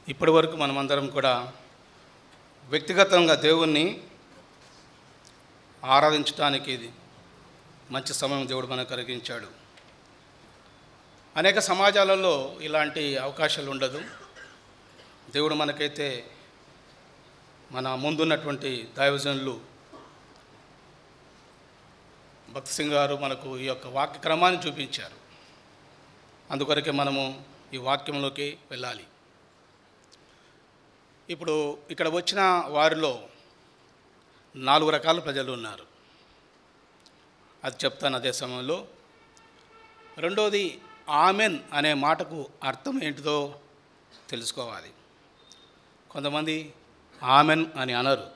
ఇప్పటి వరకు మనమందరం కూడా వ్యక్తిగతంగా దేవుణ్ణి ఆరాధించడానికి ఇది మంచి సమయం దేవుడు మనకు కలిగించాడు. అనేక సమాజాలలో ఇలాంటి అవకాశాలు ఉండదు. దేవుడు మనకైతే మన ముందున్నటువంటి దైవజనులు భక్తి సింగ్ గారు మనకు ఈ యొక్క వాక్య క్రమాన్ని చూపించారు. అందుకొరకే మనము ఈ వాక్యంలోకి వెళ్ళాలి. ఇప్పుడు ఇక్కడ వచ్చిన వారిలో 4 రకాల ప్రజలు ఉన్నారు. అది చెప్తాను అదే సమయంలో. రెండోది, ఆమెన్ అనే మాటకు అర్థం ఏంటిదో తెలుసుకోవాలి. కొంతమంది ఆమెన్ అని అనరు.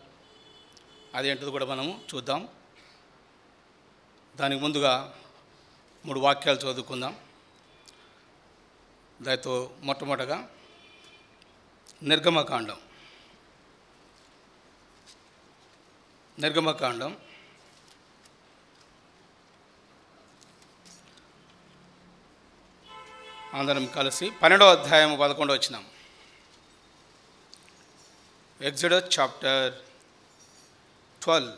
అదేంటిదో కూడా మనము చూద్దాం. దానికి ముందుగా 3 వాక్యాలు చదువుకుందాం. దాంతో మొట్టమొదటగా నిర్గమకాండం అందరం కలిసి 12వ అధ్యాయం 11వ వచనం. Exodus chapter 12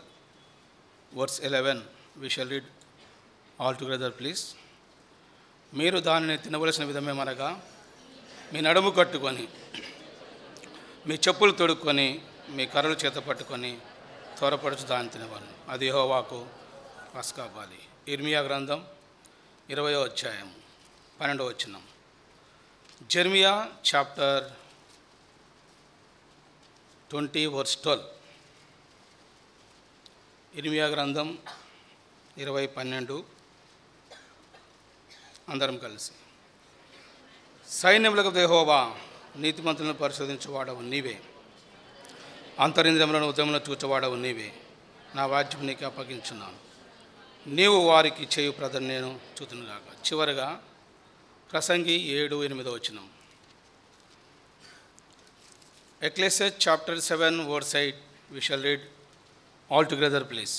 verse 11. We shall read all together, please. మీరు దానిని తినవలసిన విధమేమనగా, మీ నడుము కట్టుకొని, మీ చెప్పులు తొడుక్కొని, మీ కర్రలు చేత పట్టుకొని త్వరపడుచు దాన్ని తినవలను. అది యెహోవాకు పస్కా బలి. ఇర్మియా గ్రంథం 20వ అధ్యాయం 12వ వచనం. Jeremiah chapter 20 verse 12. ఇర్మియా గ్రంథం 20:12. అందరం కలిసి. సైన్యములకు యెహోవా, నీతిమంతులను పరిశోధించువాడవు నీవే, అంతరింద్రియములను ఉదయములను చూచువాడవు నీవే. నా వాద్యం నీకు అప్పగించున్నాను, నీవు వారికి చేయు ప్రదర్శన నేను చూతునుగాక. చివరగా ప్రసంగి 7:8 వచనం. ఎక్లెసియాస్ chapter 7 verse 8. We shall read all together, please.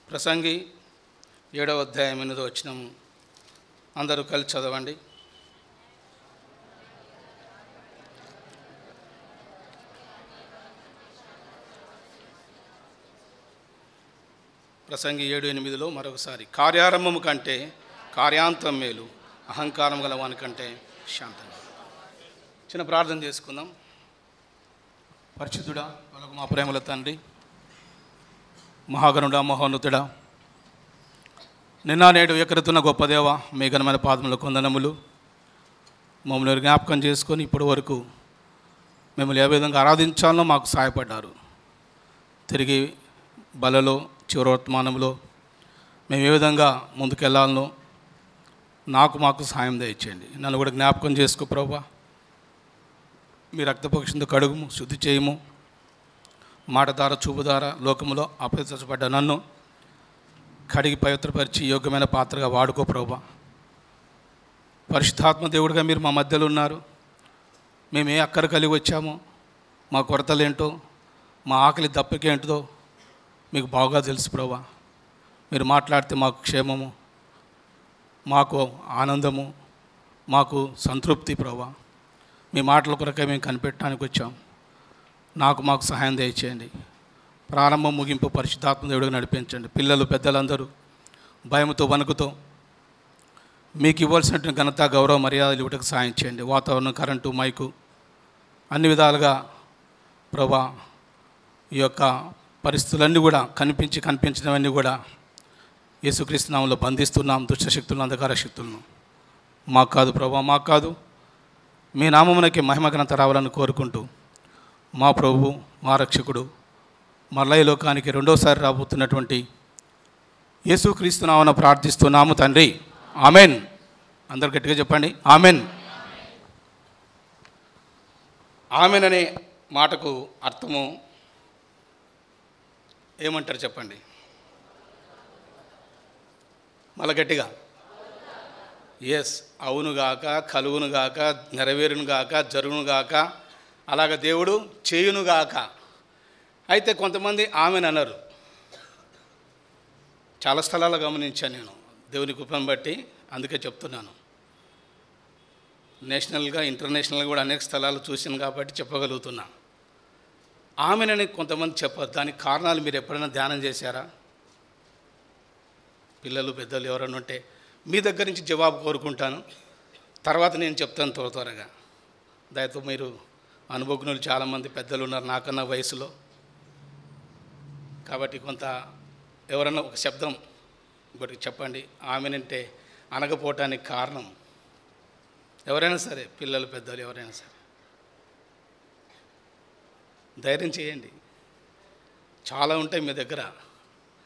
ప్రసంగి 7వ అధ్యాయం 8వ వచనం. అందరూ కలిసి చదవండి. ప్రసంగి 7:8లో మరొకసారి. కార్యారంభము కంటే కార్యాంతం మేలు, అహంకారం గల వాని కంటే శాంతం. చిన్న ప్రార్థన చేసుకుందాం. పరిశుద్ధుడా, వాళ్ళకు మా ప్రేమల తండ్రి, మహాగణుడా, మహోన్నతుడా, నిన్న నేడు ఎక్కడుతున్న గొప్ప దేవ, మీ ఘనమైన పాదముల కొందనములు. మమ్మల్ని జ్ఞాపకం చేసుకొని ఇప్పటి వరకు మిమ్మల్ని ఏ విధంగా ఆరాధించాలో మాకు సహాయపడ్డారు. తిరిగి బలలో చివరి వర్తమానంలో మేము ఏ విధంగా ముందుకెళ్ళాలనో మాకు సహాయం దయచేయండి. నన్ను కూడా జ్ఞాపకం చేసుకో ప్రభువా. మీ రక్తపక్షంతో కడుగుము, శుద్ధి చేయము. మాట ద్వారా, చూపు ద్వారా లోకములో అపవిత్రపడ్డ నన్ను కడిగి పవిత్రపరిచి యోగ్యమైన పాత్రగా వాడుకో ప్రభువా. పరిశుద్ధాత్మ దేవుడిగా మీరు మా మధ్యలో ఉన్నారు. మేము ఏ అక్కర కలిగి వచ్చామో, మా కొరతలేంటో, మా ఆకలి దప్పికేంటిదో మీకు బాగా తెలుసు ప్రభువా. మీరు మాట్లాడితే మాకు క్షేమము, మాకు ఆనందము, మాకు సంతృప్తి ప్రభువా. మీ మాటల కొరకే మేము కనిపెట్టడానికి వచ్చాం. మాకు సహాయం దయచేయండి. ప్రారంభం ముగింపు పరిశుద్ధాత్మ దేవుడిగా నడిపించండి. పిల్లలు పెద్దలందరూ భయముతో వణుకుతో మీకు ఇవ్వాల్సినటువంటి ఘనత, గౌరవ, మర్యాదలు ఇవ్వడానికి సహాయం చేయండి. వాతావరణం, కరెంటు, మైకు అన్ని విధాలుగా ప్రభువా, ఈ యొక్క పరిస్థితులన్నీ కూడా కనిపించినవన్నీ కూడా యేసుక్రీస్తు నామములో బంధిస్తున్నాం. దుష్టశక్తులను, అంధకార శక్తులను. మాకు కాదు ప్రభువా, మాకు కాదు. మీ నామమునకి మహిమ ఘనత రావాలని కోరుకుంటూ, మా ప్రభువు, మా రక్షకుడు, మరలా ఈ లోకానికి రెండోసారి రాబోతున్నటువంటి యేసుక్రీస్తు నామమున ప్రార్థిస్తున్నాము తండ్రి. ఆమెన్. అందరు గట్టిగా చెప్పండి, ఆమెన్. ఆమెన్ అనే మాటకు అర్థము ఏమంటారు చెప్పండి? మళ్ళీ గట్టిగా. ఎస్, అవునుగాక, కలుగునుగాక, నెరవేరునుగాక, జరుగునుగాక, అలాగ దేవుడు చేయునుగాక. అయితే కొంతమంది ఆమెను అన్నారు. చాలా స్థలాల్లో గమనించాను నేను దేవుని కృపను బట్టి, అందుకే చెప్తున్నాను. నేషనల్గా ఇంటర్నేషనల్గా కూడా అనేక స్థలాలు చూసాను కాబట్టి చెప్పగలుగుతున్నా. ఆమెనని కొంతమంది చెప్పరు. దానికి కారణాలు మీరు ఎప్పుడైనా ధ్యానం చేశారా? పిల్లలు పెద్దలు ఎవరైనా ఉంటే మీ దగ్గర నుంచి జవాబు కోరుకుంటాను. తర్వాత నేను చెప్తాను త్వరగా. దయతో మీరు అనుభవజ్ఞులు చాలామంది పెద్దలు ఉన్నారు నాకన్నా వయసులో, కాబట్టి కొంత ఎవరన్నా ఒక శబ్దం ఇంకోటి చెప్పండి. ఆమెనంటే అనకపోవటానికి కారణం ఎవరైనా సరే, పిల్లలు పెద్దలు ఎవరైనా సరే ధైర్యం చేయండి. చాలా ఉంటాయి మీ దగ్గర,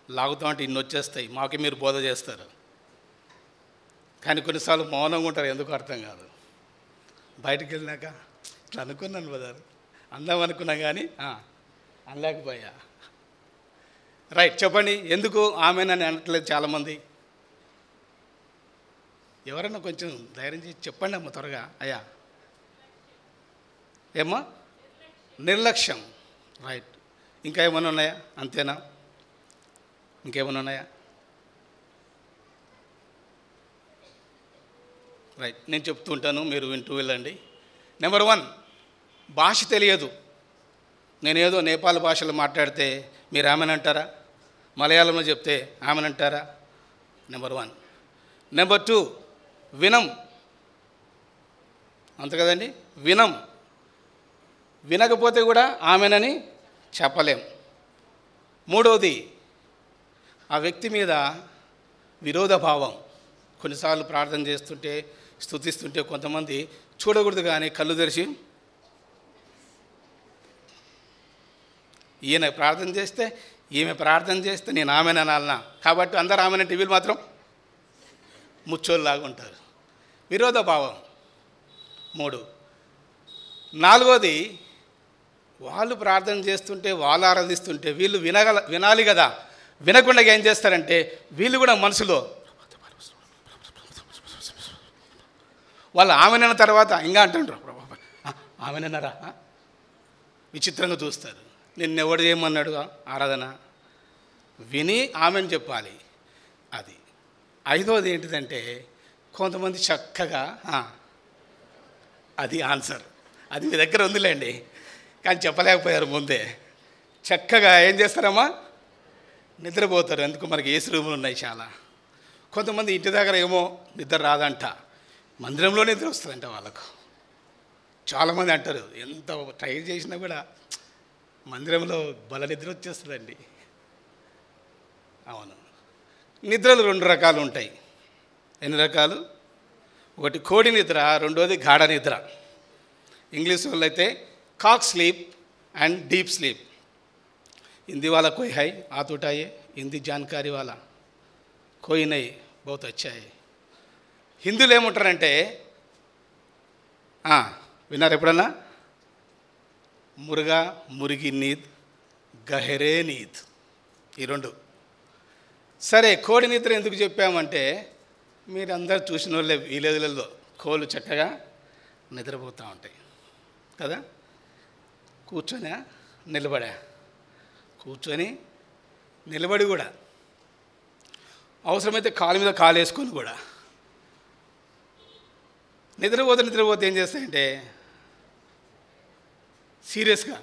లాగుతామంటే ఇన్ని వచ్చేస్తాయి. మాకు మీరు బోధ చేస్తారు, కానీ కొన్నిసార్లు మౌనంగా ఉంటారు. ఎందుకు అర్థం కాదు. బయటికి వెళ్ళినాక ఇట్లా అనుకున్నాను బదారు, అందాం అనుకున్నా కానీ అనలేకపోయా. రైట్, చెప్పండి. ఎందుకు ఆమెనని అనట్లేదు చాలామంది? ఎవరన్నా కొంచెం ధైర్యం చేసి చెప్పండి అమ్మ త్వరగా. అయ్యా ఏమ్మా? నిర్లక్ష్యం. రైట్. ఇంకా ఏమైనా ఉన్నాయా? అంతేనా? ఇంకేమైనా ఉన్నాయా? రైట్, నేను చెప్తూ ఉంటాను, మీరు వింటూ వెళ్ళండి. నెంబర్ 1, భాష తెలియదు. నేనేదో నేపాల్ భాషలో మాట్లాడితే మీరు ఆమెనంటారా? మలయాళంలో చెప్తే ఆమెనంటారా? నెంబర్ 1. నెంబర్ 2, వినం. అంతే కదండి, వినం. వినకపోతే కూడా ఆమెనని చెప్పలేం. 3వది, ఆ వ్యక్తి మీద విరోధ భావం. కొన్నిసార్లు ప్రార్థన చేస్తుంటే, స్తుతిస్తుంటే కొంతమంది చూడకూడదు కానీ కళ్ళు తెరిచి ఈయన ప్రార్థన చేస్తే, ఈమె ప్రార్థన చేస్తే నేను ఆమెను అనాలనా? కాబట్టి అందరు ఆమెనంటే వీళ్ళు మాత్రం ముచ్చోళ్ళలాగా ఉంటారు. విరోధ భావం. 3. 4వది, వాళ్ళు ప్రార్థన చేస్తుంటే, వాళ్ళు ఆరాధిస్తుంటే వీళ్ళు వినాలి కదా. వినకుండా ఏం చేస్తారంటే వీళ్ళు కూడా మనసులో వాళ్ళు ఆమెనన్న తర్వాత ఇంకా అంటుంటారు, ఆమెనన్నారా? విచిత్రంగా చూస్తారు. నిన్నెవడు చేయమన్నాడు ఆరాధన? విని ఆమెను చెప్పాలి. అది. 5వది ఏంటిదంటే కొంతమంది చక్కగా అది ఆన్సర్, అది మీ దగ్గర ఉందిలేండి కానీ చెప్పలేకపోయారు ముందే. చక్కగా ఏం చేస్తారమ్మా? నిద్రపోతారు. ఎందుకు? మనకి ఏసీ రూములు ఉన్నాయి చాలా. కొంతమంది ఇంటి దగ్గర ఏమో నిద్ర రాదంట, మందిరంలో నిద్ర వస్తుందంట వాళ్ళకు. చాలామంది అంటారు ఎంత ట్రై చేసినా కూడా మందిరంలో బల నిద్ర వచ్చేస్తుందండి. అవును. నిద్రలు 2 రకాలు ఉంటాయి. ఎన్ని రకాలు? ఒకటి కోడి నిద్ర, 2వది గాఢ నిద్ర. ఇంగ్లీష్ వాళ్ళు అయితే కాక్ sleep and deep sleep. Hindi वाला कोई है? हाथ उठाइए. हिंदी जानकारी वाला कोई नहीं? बहुत अच्छा है. హిందీలో ఏమంటారంటే విన్నారు ఎప్పుడన్నా? మురుగా, మురిగి నీద్, గహరే నీద్, ఈ 2. సరే, కోడి నిద్ర ఎందుకు చెప్పామంటే మీరందరూ చూసిన వాళ్ళే విలేజ్లలో కోళ్ళు చక్కగా నిద్రపోతూ ఉంటాయి కదా. కూర్చొని నిలబడా, కూర్చొని నిలబడి కూడా, అవసరమైతే కాలు మీద కాలు వేసుకొని కూడా నిద్రపోతే ఏం చేస్తాయంటే సీరియస్గా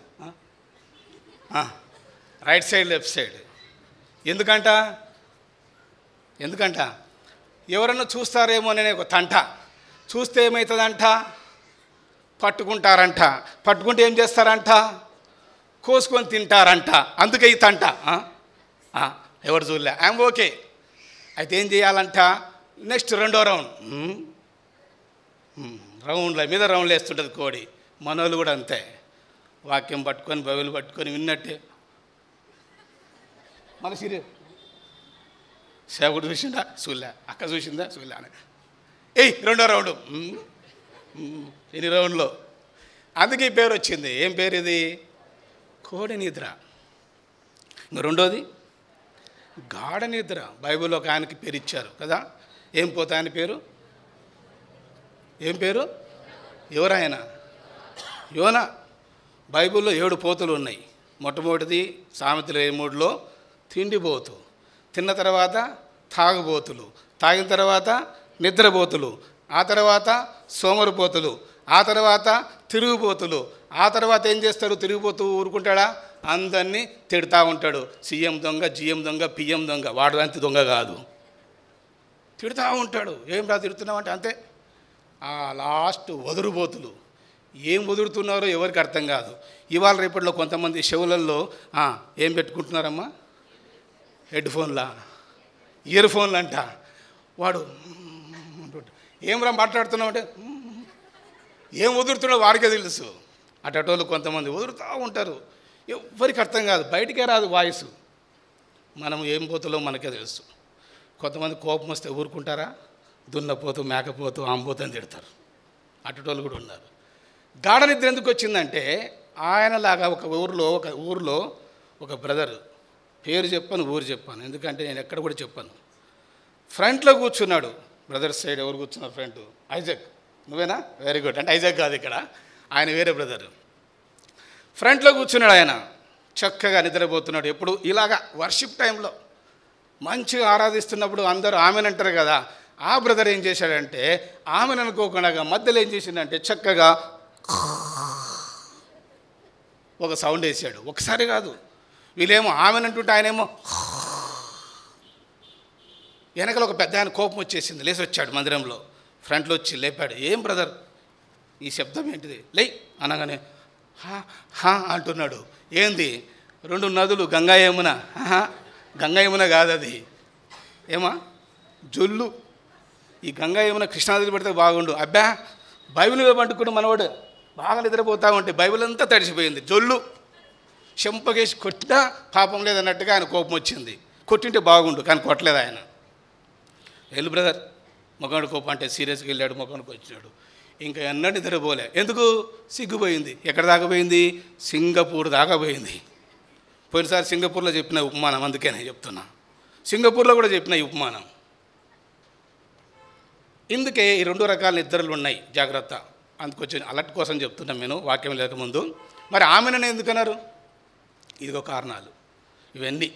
రైట్ సైడ్ లెఫ్ట్ సైడ్. ఎందుకంట ఎవరన్నా చూస్తారేమో అనే ఒక తంట. చూస్తే ఏమవుతుందంట? పట్టుకుంటారంట. పట్టుకుంటే ఏం చేస్తారంట? కోసుకొని తింటారంట. అందుకే ఈ తంట. ఎవరు చూడలే, ఐఎమ్ ఓకే. అయితే ఏం చేయాలంట? నెక్స్ట్ 2వ రౌండ్, రౌండ్ల మీద రౌండ్లు వేస్తుంటుంది కోడి. మనోళ్ళు కూడా అంతే, వాక్యం పట్టుకొని బైబిల్ పట్టుకొని విన్నట్టే. మన సీరియస్ సేవకుడు చూసిందా? చూలే. అక్క చూసిందా? చూలే. ఏయ్ 2వ రౌండ్. ఎన్ని రౌండ్లో? అందుకే ఈ పేరు వచ్చింది. ఏం పేరు ఇది? కోడి నిద్ర. ఇంకా 2వది గాఢ నిద్ర. బైబిల్లో ఒక ఆయనకి పేరు ఇచ్చారు కదా. ఏం పోతా ఆయన పేరు? ఏం పేరు? ఎవరాయన? యోనా. బైబిల్లో 7 పోతులు ఉన్నాయి. మొట్టమొదటిది సామెతలు 23లో తిండిపోతు, తిన్న తర్వాత తాగుబోతులు, తాగిన తర్వాత నిద్రపోతులు, ఆ తర్వాత సోమరిపోతులు, ఆ తర్వాత తిరుగుబోతులు, ఆ తర్వాత ఏం చేస్తాడు? తిరిగిపోతూ ఊరుకుంటాడా? అందరినీ తిడతా ఉంటాడు. సీఎం దొంగ, జిఎం దొంగ, పిఎం దొంగ. వాడు అంత దొంగ కాదు, తిడతా ఉంటాడు. ఏం రా తిడుతున్నావు అంటే అంతే. ఆ లాస్ట్ వదురుబోతులు. ఏం వదురుతున్నారో ఎవరికి అర్థం కాదు. ఇవాళ రేపట్లో కొంతమంది చెవులల్లో ఏం పెట్టుకుంటున్నారమ్మా? హెడ్ ఫోన్లా, ఇయర్ ఫోన్లు అంట. వాడు ఏం రా మాట్లాడుతున్నావు అంటే ఏం వదురుతున్నాడో వాడికే తెలుసు. అటోళ్ళు కొంతమంది వదురుతూ ఉంటారు, ఎవరికి అర్థం కాదు, బయటికే రాదు వాయిస్. మనం ఏం పోతులో మనకే తెలుసు. కొంతమంది కోపం వస్తే ఊరుకుంటారా? దున్నపోతూ, మేకపోతూ, ఆంబోతూ అని తిడతారు. అటోళ్ళు కూడా ఉన్నారు. గాఢ నిద్ర ఎందుకు వచ్చిందంటే ఆయనలాగా ఒక ఊరిలో ఒక బ్రదర్, పేరు చెప్పాను, ఊరు చెప్పాను, ఎందుకంటే నేను ఎక్కడ కూడా చెప్పాను. ఫ్రంట్లో కూర్చున్నాడు. బ్రదర్ సైడ్ ఎవరు కూర్చున్నారు? Front Isaac. నువ్వేనా? Very good. అంటే ఐజాక్ కాదు ఇక్కడ, ఆయన వేరే బ్రదర్. ఫ్రంట్లో కూర్చున్నాడు. ఆయన చక్కగా నిద్రపోతున్నాడు. ఎప్పుడు ఇలాగా వర్షిప్ టైంలో మంచిగా ఆరాధిస్తున్నప్పుడు అందరూ ఆమెను అంటారు కదా. ఆ బ్రదర్ ఏం చేశాడంటే ఆమెను అనుకోకుండా మధ్యలో ఏం చేసిందంటే చక్కగా ఒక సౌండ్ వేసాడు. ఒకసారి కాదు, వీళ్ళేమో ఆమెను అంటుంటే ఆయనేమో. వెనకలో ఒక పెద్ద ఆయన కోపం వచ్చేసింది, లేచి వచ్చాడు మందిరంలో. ఫ్రంట్లో వచ్చి లేపాడు. ఏం బ్రదర్ ఈ శబ్దం ఏంటిది? లే అనగానే హా అంటున్నాడు. ఏంది? 2 నదులు గంగా యమున. గంగా యమున కాదు అది, ఏమా జొల్లు. ఈ గంగా యమున కృష్ణానదిలో పెడితే బాగుండు. అబ్బా బైబిల్ మీద పట్టుకుని మనవాడు బాగా నిద్రపోతూ ఉంటే బైబిల్ అంతా తడిసిపోయింది. జొల్లు చెంపకేసి కొట్టినా పాపం లేదన్నట్టుగా ఆయన కోపం వచ్చింది. కొట్టింటే బాగుండు, కానీ కొట్టలేదు ఆయన. వెళ్ళు బ్రదర్, మొగాడు కోపం అంటే సీరియస్గా వెళ్ళాడు, మొగాడికి వచ్చినాడు. ఇంకా ఎన్నడూ నిద్రపోలే. ఎందుకు? సిగ్గుపోయింది. ఎక్కడ దాకా పోయింది? సింగపూర్ దాకా పోయింది. పోయినసారి సింగపూర్లో చెప్పిన ఉపమానం, అందుకే నేను చెప్తున్నా. సింగపూర్లో కూడా చెప్పిన ఈ ఉపమానం. ఇందుకే ఈ 2 రకాల నిద్రలు ఉన్నాయి, జాగ్రత్త. అందుకొచ్చి అలర్ట్ కోసం చెప్తున్నాను నేను, వాక్యం లేకముందు. మరి ఆమెనని ఎందుకన్నారు? ఇదిగో కారణాలు ఇవన్నీ.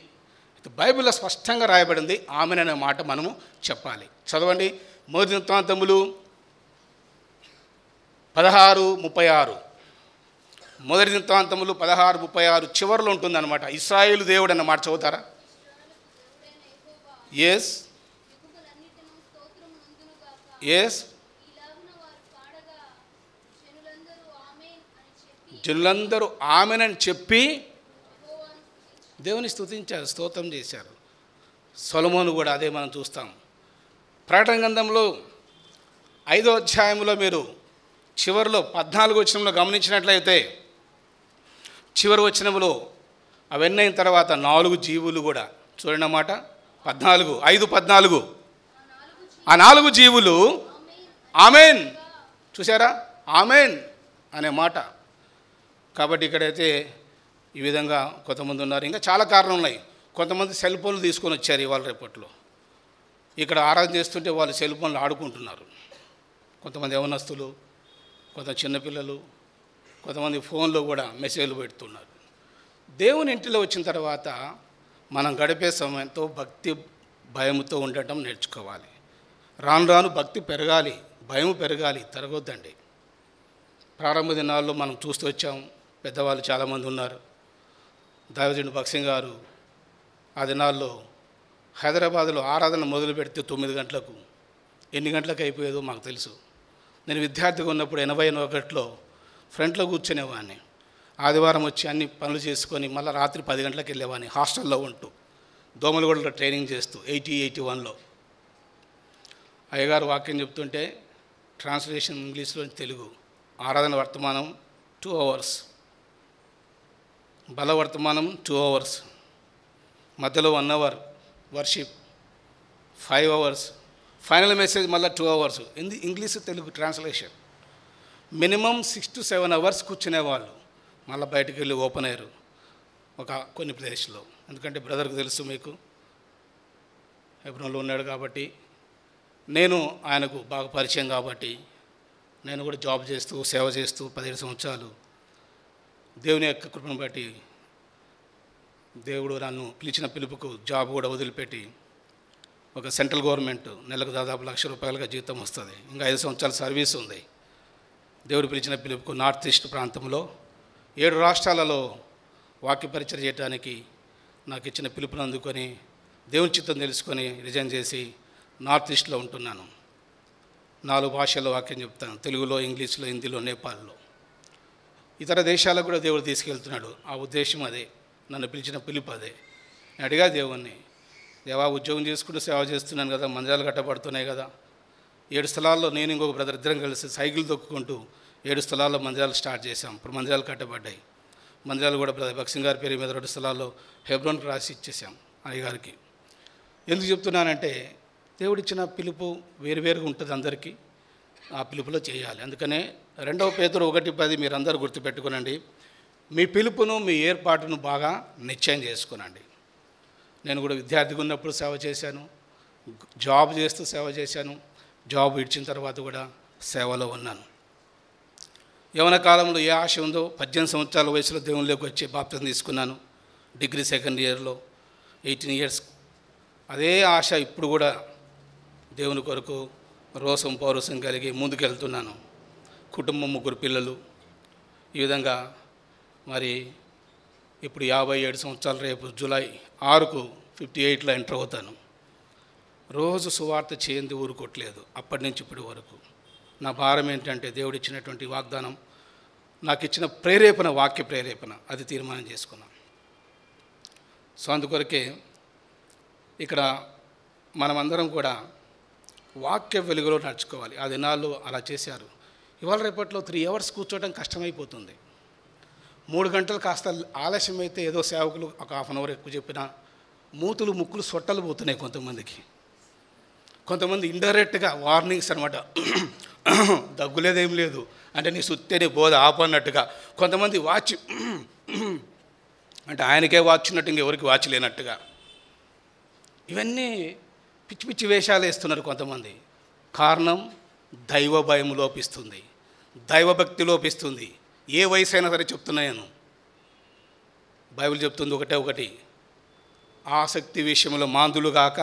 బైబిల్లో స్పష్టంగా రాయబడింది. ఆమెననే మాట మనము చెప్పాలి. చదవండి. మొదటి వృత్తాంతములు 16:36. మొదటి వృత్తాంతములు 16:36 చివరిలో ఉంటుందన్నమాట. ఇశ్రాయేలు దేవుడు అన్న మాట చదువుతారా? Yes yes. జనులందరూ ఆమెనని చెప్పి దేవుని స్తుతించారు, స్తోత్రం చేశారు. సొలొమోను కూడా అదే మనం చూస్తాం. ప్రకటన గ్రంథంలో 5వ అధ్యాయంలో మీరు చివరిలో 14వ వచనంలో గమనించినట్లయితే, చివరి వచనంలో అవన్నీ అయిన తర్వాత 4 జీవులు కూడా చూడండి అన్నమాట. 5:14 ఆ 4 జీవులు ఆమెన్. చూసారా? ఆమెన్ అనే మాట. కాబట్టి ఇక్కడైతే ఈ విధంగా కొంతమంది ఉన్నారు. ఇంకా చాలా కారణాలు ఉన్నాయి. కొంతమంది సెల్ ఫోన్లు తీసుకొని వచ్చారు ఇవాళ రేపట్లో. ఇక్కడ ఆరాధన చేస్తుంటే వాళ్ళు సెల్ ఫోన్లు ఆడుకుంటున్నారు. కొంతమంది యవనస్తులు, కొంత చిన్నపిల్లలు, కొంతమంది ఫోన్లో కూడా మెసేజ్లు పెడుతున్నారు. దేవుని ఇంటిలో వచ్చిన తర్వాత మనం గడిపే సమయంతో భక్తి భయంతో ఉండటం నేర్చుకోవాలి. రాను రాను భక్తి పెరగాలి, భయం పెరగాలి, తరగొద్దండి. ప్రారంభ దినాల్లో మనం చూస్తూ వచ్చాం. పెద్దవాళ్ళు చాలామంది ఉన్నారు. దైవజనుడు భక్సింగ్ గారు ఆ దినాల్లో హైదరాబాద్లో ఆరాధన మొదలు పెడితే 9 గంటలకు, ఎన్ని గంటలకు అయిపోయేదో మాకు తెలుసు. నేను విద్యార్థిగా ఉన్నప్పుడు 81లో ఫ్రంట్లో కూర్చునేవాడిని. ఆదివారం వచ్చి అన్ని పనులు చేసుకొని మళ్ళీ రాత్రి 10 గంటలకు వెళ్ళేవాడిని, హాస్టల్లో ఉంటూ దోమలగూడలో ట్రైనింగ్ చేస్తూ 81లో. అయ్యగారు వాక్యం చెప్తుంటే ట్రాన్స్లేషన్ ఇంగ్లీష్లో తెలుగు. ఆరాధన వర్తమానం 2 hours, బల వర్తమానం 2 hours, మధ్యలో 1 hour worship, 5 hours, final message మళ్ళీ 2 hours. English Telugu translation. Minimum 6 to 7 hours కూర్చునేవాళ్ళు. మళ్ళీ బయటకు వెళ్ళి ఓపెన్ అయ్యారు కొన్ని ప్లేస్లో. ఎందుకంటే బ్రదర్కి తెలుసు, మీకు హెబ్రోన్లో ఉన్నాడు కాబట్టి, నేను ఆయనకు బాగా పరిచయం కాబట్టి, నేను కూడా జాబ్ చేస్తూ సేవ చేస్తూ 17 సంవత్సరాలు దేవుని యొక్క కృపను బట్టి దేవుడు నన్ను పిలిచిన పిలుపుకు జాబ్ కూడా వదిలిపెట్టి ఒక సెంట్రల్ గవర్నమెంట్ నెలకు దాదాపు ₹1,00,000 జీతం వస్తుంది. ఇంకా 5 సంవత్సరాల సర్వీస్ ఉంది. దేవుడు పిలిచిన పిలుపుకు నార్త్ ఈస్ట్ ప్రాంతంలో 7 రాష్ట్రాలలో వాక్య పరిచయం చేయడానికి నాకు ఇచ్చిన పిలుపును అందుకొని దేవుని చిత్తం తెలుసుకొని రిజైన్ చేసి నార్త్ ఈస్ట్లో ఉంటున్నాను. 4 భాషల్లో వాక్యం చెప్తాను. తెలుగులో, ఇంగ్లీష్లో, హిందీలో, నేపాల్లో. ఇతర దేశాలకు కూడా దేవుడు తీసుకెళ్తున్నాడు. ఆ ఉద్దేశం అదే, నన్ను పిలిచిన పిలుపు అదే. నేను అడిగా దేవుణ్ణి, దేవా ఉద్యోగం చేసుకుంటూ సేవ చేస్తున్నాను కదా, మందిరాలు కట్టబడుతున్నాయి కదా. 7 స్థలాల్లో నేను ఇంకొక బ్రదర్ ఇద్దరం కలిసి సైకిల్ తొక్కుకుంటూ 7 స్థలాల్లో మందిరాలు స్టార్ట్ చేశాం. ఇప్పుడు మందిరాలు కట్టబడ్డాయి. మందిరాలు కూడా బ్రదర్ భక్సింగ్ గారి పేరు మీద 2 స్థలాల్లో హెబ్రోన్కి రాసి ఇచ్చేసాం అయ్యగారికి. ఎందుకు చెప్తున్నానంటే దేవుడిచ్చిన పిలుపు వేరువేరుగా ఉంటుంది అందరికీ. ఆ పిలుపులో చేయాలి. అందుకనే 2 పేతురు 1:10 మీరందరూ గుర్తుపెట్టుకోనండి. మీ పిలుపును, మీ ఏర్పాటును బాగా నిశ్చయం చేసుకునండి. నేను కూడా విద్యార్థిగా ఉన్నప్పుడు సేవ చేశాను, జాబ్ చేస్తూ సేవ చేశాను, జాబ్ ఇచ్చిన తర్వాత కూడా సేవలో ఉన్నాను. యవన కాలంలో ఏ ఆశ ఉందో 18 సంవత్సరాల వయసులో దేవునిలోకి వచ్చి బాప్తిజం తీసుకున్నాను. డిగ్రీ సెకండ్ ఇయర్లో 18 ఇయర్స్. అదే ఆశ ఇప్పుడు కూడా దేవుని కొరకు రోసం పౌరుషం కలిగి ముందుకెళ్తున్నాను. కుటుంబం 3 పిల్లలు. ఈ విధంగా మరి ఇప్పుడు 57 సంవత్సరాలు, రేపు జూలై 6కు 58లో ఎంటర్ అవుతాను. రోజు సువార్త చేయంది ఊరుకోవట్లేదు. అప్పటి నుంచి ఇప్పటి వరకు నా భారం ఏంటంటే దేవుడు ఇచ్చినటువంటి వాగ్దానం, నాకు ఇచ్చిన ప్రేరేపణ, వాక్య ప్రేరేపణ, అది తీర్మానం చేసుకున్నాను. సో అందుకొరకే ఇక్కడ మనమందరం కూడా వాక్య వెలుగులో నడుచుకోవాలి. ఆ దినాల్లో అలా చేశారు. ఇవాళ రేపట్లో 3 అవర్స్ కూర్చోవడం కష్టమైపోతుంది. 3 గంటలు కాస్త ఆలస్యం అయితే ఏదో సేవకులు ఒక ½ అవర్ ఎక్కువ చెప్పినా మూతులు ముక్కులు సొట్టలు పోతున్నాయి కొంతమందికి. కొంతమంది ఇండైరెక్ట్గా వార్నింగ్స్ అనమాట. దగ్గులేదేం లేదు అంటే నీ సుత్తేనే బోధ ఆపన్నట్టుగా. కొంతమంది వాచ్ అంటే ఆయనకే వాచున్నట్టు ఇంకెవరికి వాచ్ లేనట్టుగా. ఇవన్నీ పిచ్చి పిచ్చి వేషాలు వేస్తున్నారు కొంతమంది. కారణం దైవ భయం లోపిస్తుంది, దైవభక్తి లోపిస్తుంది. ఏ వయసు అయినా సరే చెప్తున్నాను. బైబిల్ చెప్తుంది ఒకటి, ఆసక్తి విషయంలో మాందులు గాక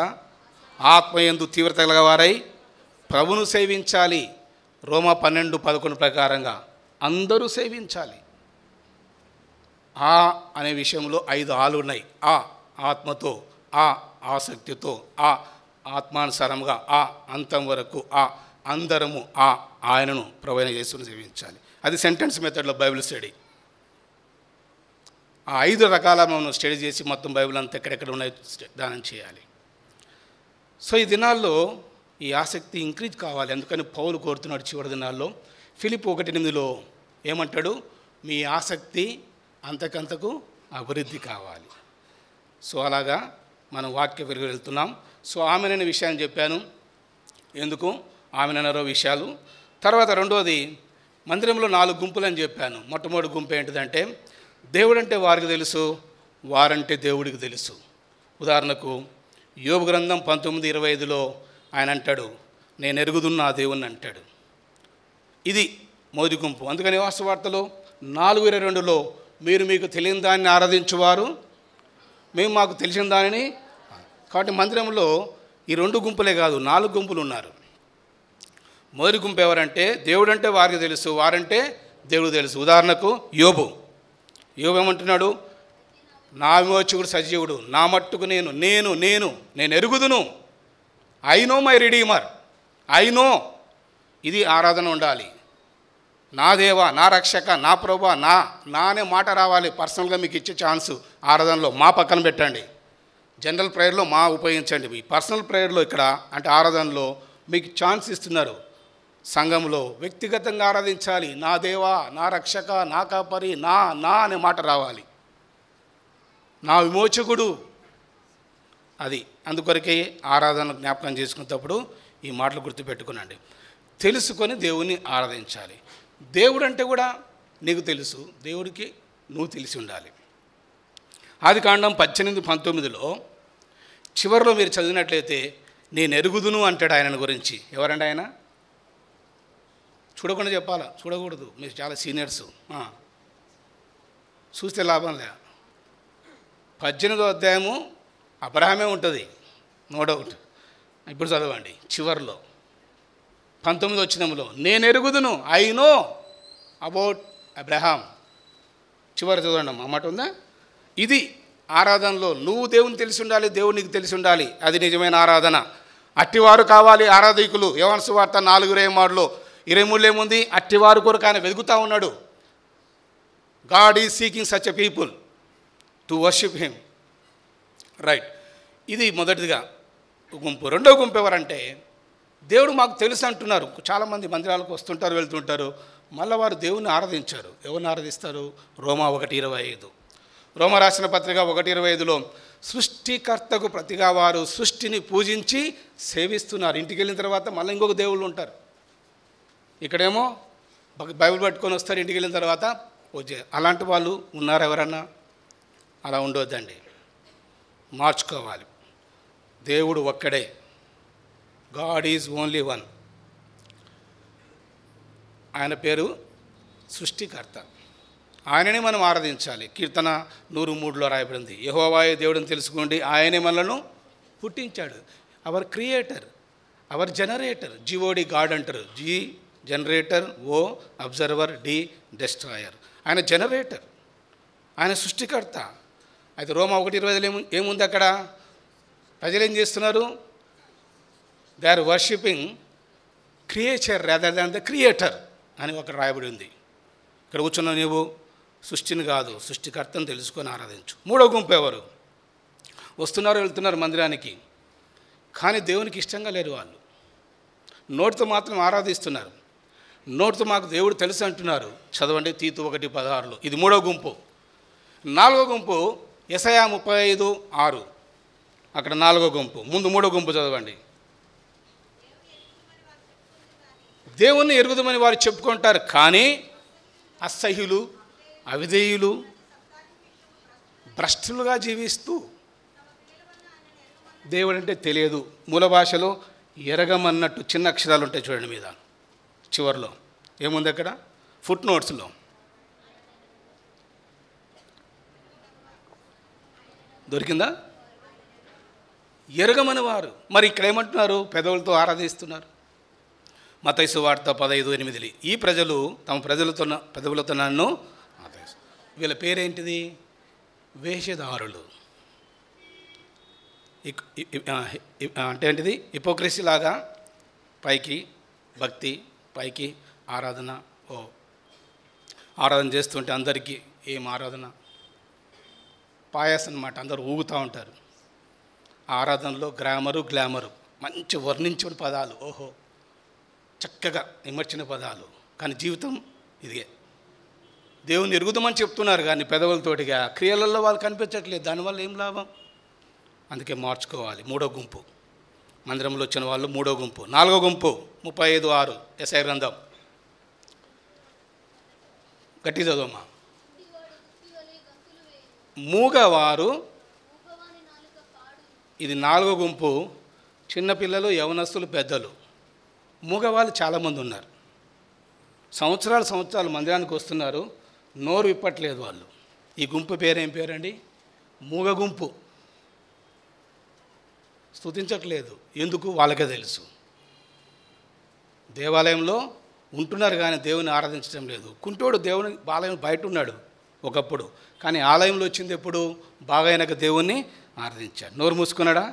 ఆత్మయందు తీవ్రత గలవారై ప్రభును సేవించాలి. రోమా 12:11 ప్రకారంగా అందరూ సేవించాలి. ఆ అనే విషయంలో 5 ఆలు ఉన్నాయి. ఆ ఆత్మతో, ఆ ఆసక్తితో, ఆ ఆత్మానుసారంగా, ఆ అంతం వరకు, ఆ అందరము, ఆ ఆయనను ప్రభువైన యేసును సేవించాలి. అది సెంటెన్స్ మెథడ్లో బైబిల్ స్టడీ. ఆ 5 రకాల మనం స్టడీ చేసి మొత్తం బైబిల్ అంతా ఎక్కడెక్కడ ఉన్నాయో దానం చేయాలి. సో ఈ దినాల్లో ఈ ఆసక్తి ఇంక్రీజ్ కావాలి. అందుకని పౌలు కోరుతున్నాడు చివరి దినాల్లో ఫిలిప్పీ 1:8లో ఏమంటాడు, మీ ఆసక్తి అంతకంతకు అభివృద్ధి కావాలి. సో అలాగా మనం వాక్య వెలుగు వెళ్తున్నాం. సో ఆమెనైన విషయాన్ని చెప్పాను. ఎందుకు ఆమెనన్నారో విషయాలు. తర్వాత రెండోది, మందిరంలో 4 గుంపులు అని చెప్పాను. మొట్టమొదటి గుంపు ఏంటిదంటే, దేవుడంటే వారికి తెలుసు, వారంటే దేవుడికి తెలుసు. ఉదాహరణకు యోబు గ్రంథం 19:25లో ఆయన అంటాడు, నేను ఎరుగుదున్న ఆ దేవుణ్ణి అంటాడు. ఇది మొదటి గుంపు. అందుకని వార్తలో 4:22లో మీరు మీకు తెలియని దాన్ని ఆరాధించువారు, మేము మాకు తెలిసిన దానిని. కాబట్టి మందిరంలో ఈ 2 గుంపులే కాదు, 4 గుంపులు ఉన్నారు. మొదటి గుంపు ఎవరంటే, దేవుడంటే వారికి తెలుసు, వారంటే దేవుడు తెలుసు. ఉదాహరణకు యోబు ఏమంటున్నాడు, నా విమోచకుడు సజీవుడు, నా మట్టుకు నేను ఎరుగుదును, I know my redeemer, I know. ఇది ఆరాధన ఉండాలి. నా దేవా, నా రక్షక, నా ప్రభా, నా అనే మాట రావాలి. పర్సనల్గా మీకు ఇచ్చే ఛాన్సు ఆరాధనలో మా పక్కన పెట్టండి. జనరల్ ప్రేయర్లో మా ఉపయోగించండి. ఈ పర్సనల్ ప్రేయర్లో ఇక్కడ అంటే ఆరాధనలో మీకు ఛాన్స్ ఇస్తున్నారు. సంఘంలో వ్యక్తిగతంగా ఆరాధించాలి. నా దేవా, నా రక్షక, నా కాపరి, నా అనే మాట రావాలి. నా విమోచకుడు, అది. అందుకొరకే ఆరాధన జ్ఞాపకం చేసుకునేటప్పుడు ఈ మాటలు గుర్తుపెట్టుకునండి. తెలుసుకొని దేవుణ్ణి ఆరాధించాలి. దేవుడు అంటే కూడా నీకు తెలుసు, దేవుడికి నువ్వు తెలిసి ఉండాలి. ఆదికాండం 18:19లో చివరిలో మీరు చదివినట్లయితే నేను ఎరుగుదును అంటాడు ఆయన గురించి. ఎవరండి ఆయన? చూడకుండా చెప్పాలా? చూడకూడదు, మీరు చాలా సీనియర్స్. చూస్తే లాభం లే. 18వ అధ్యాయము అబ్రహామే ఉంటుంది, నో డౌట్. ఇప్పుడు చదవండి చివరిలో 19వ వచనంలో, నేను ఎరుగుదును, ఐ నో అబౌట్ అబ్రహాం. చివరి చదవండి అమ్మ, మాట ఉందా? ఇది ఆరాధనలో నువ్వు దేవుని తెలిసి ఉండాలి, దేవుడు నీకు తెలిసి ఉండాలి. అది నిజమైన ఆరాధన. అట్టివారు కావాలి ఆరాధికులు. యోహాను సువార్త 4:23 ఏముంది? అట్టివారు కొరకు ఆయన వెతుకుతూ ఉన్నాడు. God is seeking such a people to worship him. Right, ఇది మొదటిదిగా గుంపు. రెండో గుంపు ఎవరంటే, దేవుడు మాకు తెలుసు అంటున్నారు. చాలామంది మందిరాలకు వస్తుంటారు, వెళ్తుంటారు, మళ్ళీ వారు దేవుని ఆరాధించారు. ఎవరిని ఆరాధిస్తారు? రోమా 1:25. రోమా రాసిన పత్రిక 1:25లో సృష్టికర్తకు ప్రతిగా వారు సృష్టిని పూజించి సేవిస్తున్నారు. ఇంటికి వెళ్ళిన తర్వాత మళ్ళీ ఇంకొక దేవుళ్ళు ఉంటారు. ఇక్కడేమో బైబిల్ పట్టుకొని వస్తారు, ఇంటికి వెళ్ళిన తర్వాత పూజ. అలాంటి వాళ్ళు ఉన్నారు ఎవరన్నా? అలా ఉండొద్దండి, మార్చుకోవాలి. దేవుడు ఒక్కడే. God is only one. ఆయన పేరు సృష్టికర్త. ఆయననే మనం ఆరాధించాలి. కీర్తన 103లో రాయబడింది, యెహోవాయే దేవుడిని తెలుసుకోండి, ఆయనే మనలను పుట్టించాడు. Our creator, our generator. G O D God అంటారు. G generator, O observer, D destroyer. ఆయన జనరేటర్, ఆయన సృష్టికర్త. అయితే రోమా 1:20లో ఏముంది అక్కడ? ప్రజలు ఏం చేస్తున్నారు? They are worshipping creature rather than the creator అని ఒకటి రాయబడి ఉంది. ఇక్కడ కూర్చున్న నీవు సృష్టిని కాదు, సృష్టికర్తను తెలుసుకొని ఆరాధించు. మూడో గుంపు ఎవరు? వస్తున్నారు, వెళ్తున్నారు మందిరానికి, కానీ దేవునికి ఇష్టంగా లేరు. వాళ్ళు నోటితో మాత్రం ఆరాధిస్తున్నారు. నోటితో మాకు దేవుడు తెలుసు అంటున్నారు. చదవండి తీతు 1:16లో. ఇది మూడో గుంపు. నాలుగో గుంపు యెషయా 35:6. అక్కడ నాలుగో గుంపు. ముందు మూడో గుంపు చదవండి. దేవుణ్ణి ఎరుగుదమని వారు చెప్పుకుంటారు, కానీ అసహ్యులు, అవిధేయులు, భ్రష్టులుగా జీవిస్తూ, దేవుడు అంటే తెలియదు. మూల భాషలో ఎరగమన్నట్టు చిన్న అక్షరాలు ఉంటాయి చూడండి మీద చివరిలో. ఏముంది అక్కడ? ఫుట్ నోట్స్లో. దొరికిందా? ఎరగమని వారు. మరి ఇక్కడ ఏమంటున్నారు? పెదవులతో ఆరాధిస్తున్నారు. మత్తయి సువార్త 15:8. ఈ ప్రజలు తమ పెదవులతో నన్ను ఆరాధిస్తారు. వీళ్ళ పేరేంటిది? వేషధారులు. అంటే ఏంటిది? హిపోక్రసీ లాగా పైకి భక్తి, పైకి ఆరాధన. ఆరాధన చేస్తుంటే అందరికీ ఏం ఆరాధన? పాయాసం అన్నమాట. అందరూ ఊగుతూ ఉంటారు. ఆరాధనలో గ్లామరు, మంచి వర్ణించిన పదాలు, ఓహో చక్కగా ఇమర్చిన పదాలు, కానీ జీవితం ఇదే. దేవుని ఎరుగుదామని చెప్తున్నారు కానీ పెదవులతోటిగా, క్రియలలో వాళ్ళు కనిపించట్లేదు. దానివల్ల ఏం లాభం? అందుకే మార్చుకోవాలి. మూడో గుంపు మందిరంలో వచ్చిన వాళ్ళు మూడో గుంపు. నాలుగో గుంపు 35:6 యెషయా గ్రంథం. గట్టి చదవమ్మా. మూగవారు. ఇది నాలుగో గుంపు. చిన్నపిల్లలు, యవనస్తులు, పెద్దలు. మూగవాళ్ళు చాలామంది ఉన్నారు. సంవత్సరాలు మందిరానికి వస్తున్నారు, నోరు విప్పట్లేదు వాళ్ళు. ఈ గుంపు పేరేం పేరండి? మూగ గుంపు. స్తుతించట్లేదు. ఎందుకు? వాళ్ళకే తెలుసు. దేవాలయంలో ఉంటున్నారు కానీ దేవుని ఆరాధించడం లేదు. కుంటోడు దేవుని ఆలయం బయట ఉన్నాడు ఒకప్పుడు, కానీ ఆలయంలో వచ్చింది ఎప్పుడు? బాగా అయినాక దేవుణ్ణి ఆరాధించాడు. నోరు మూసుకున్నాడా?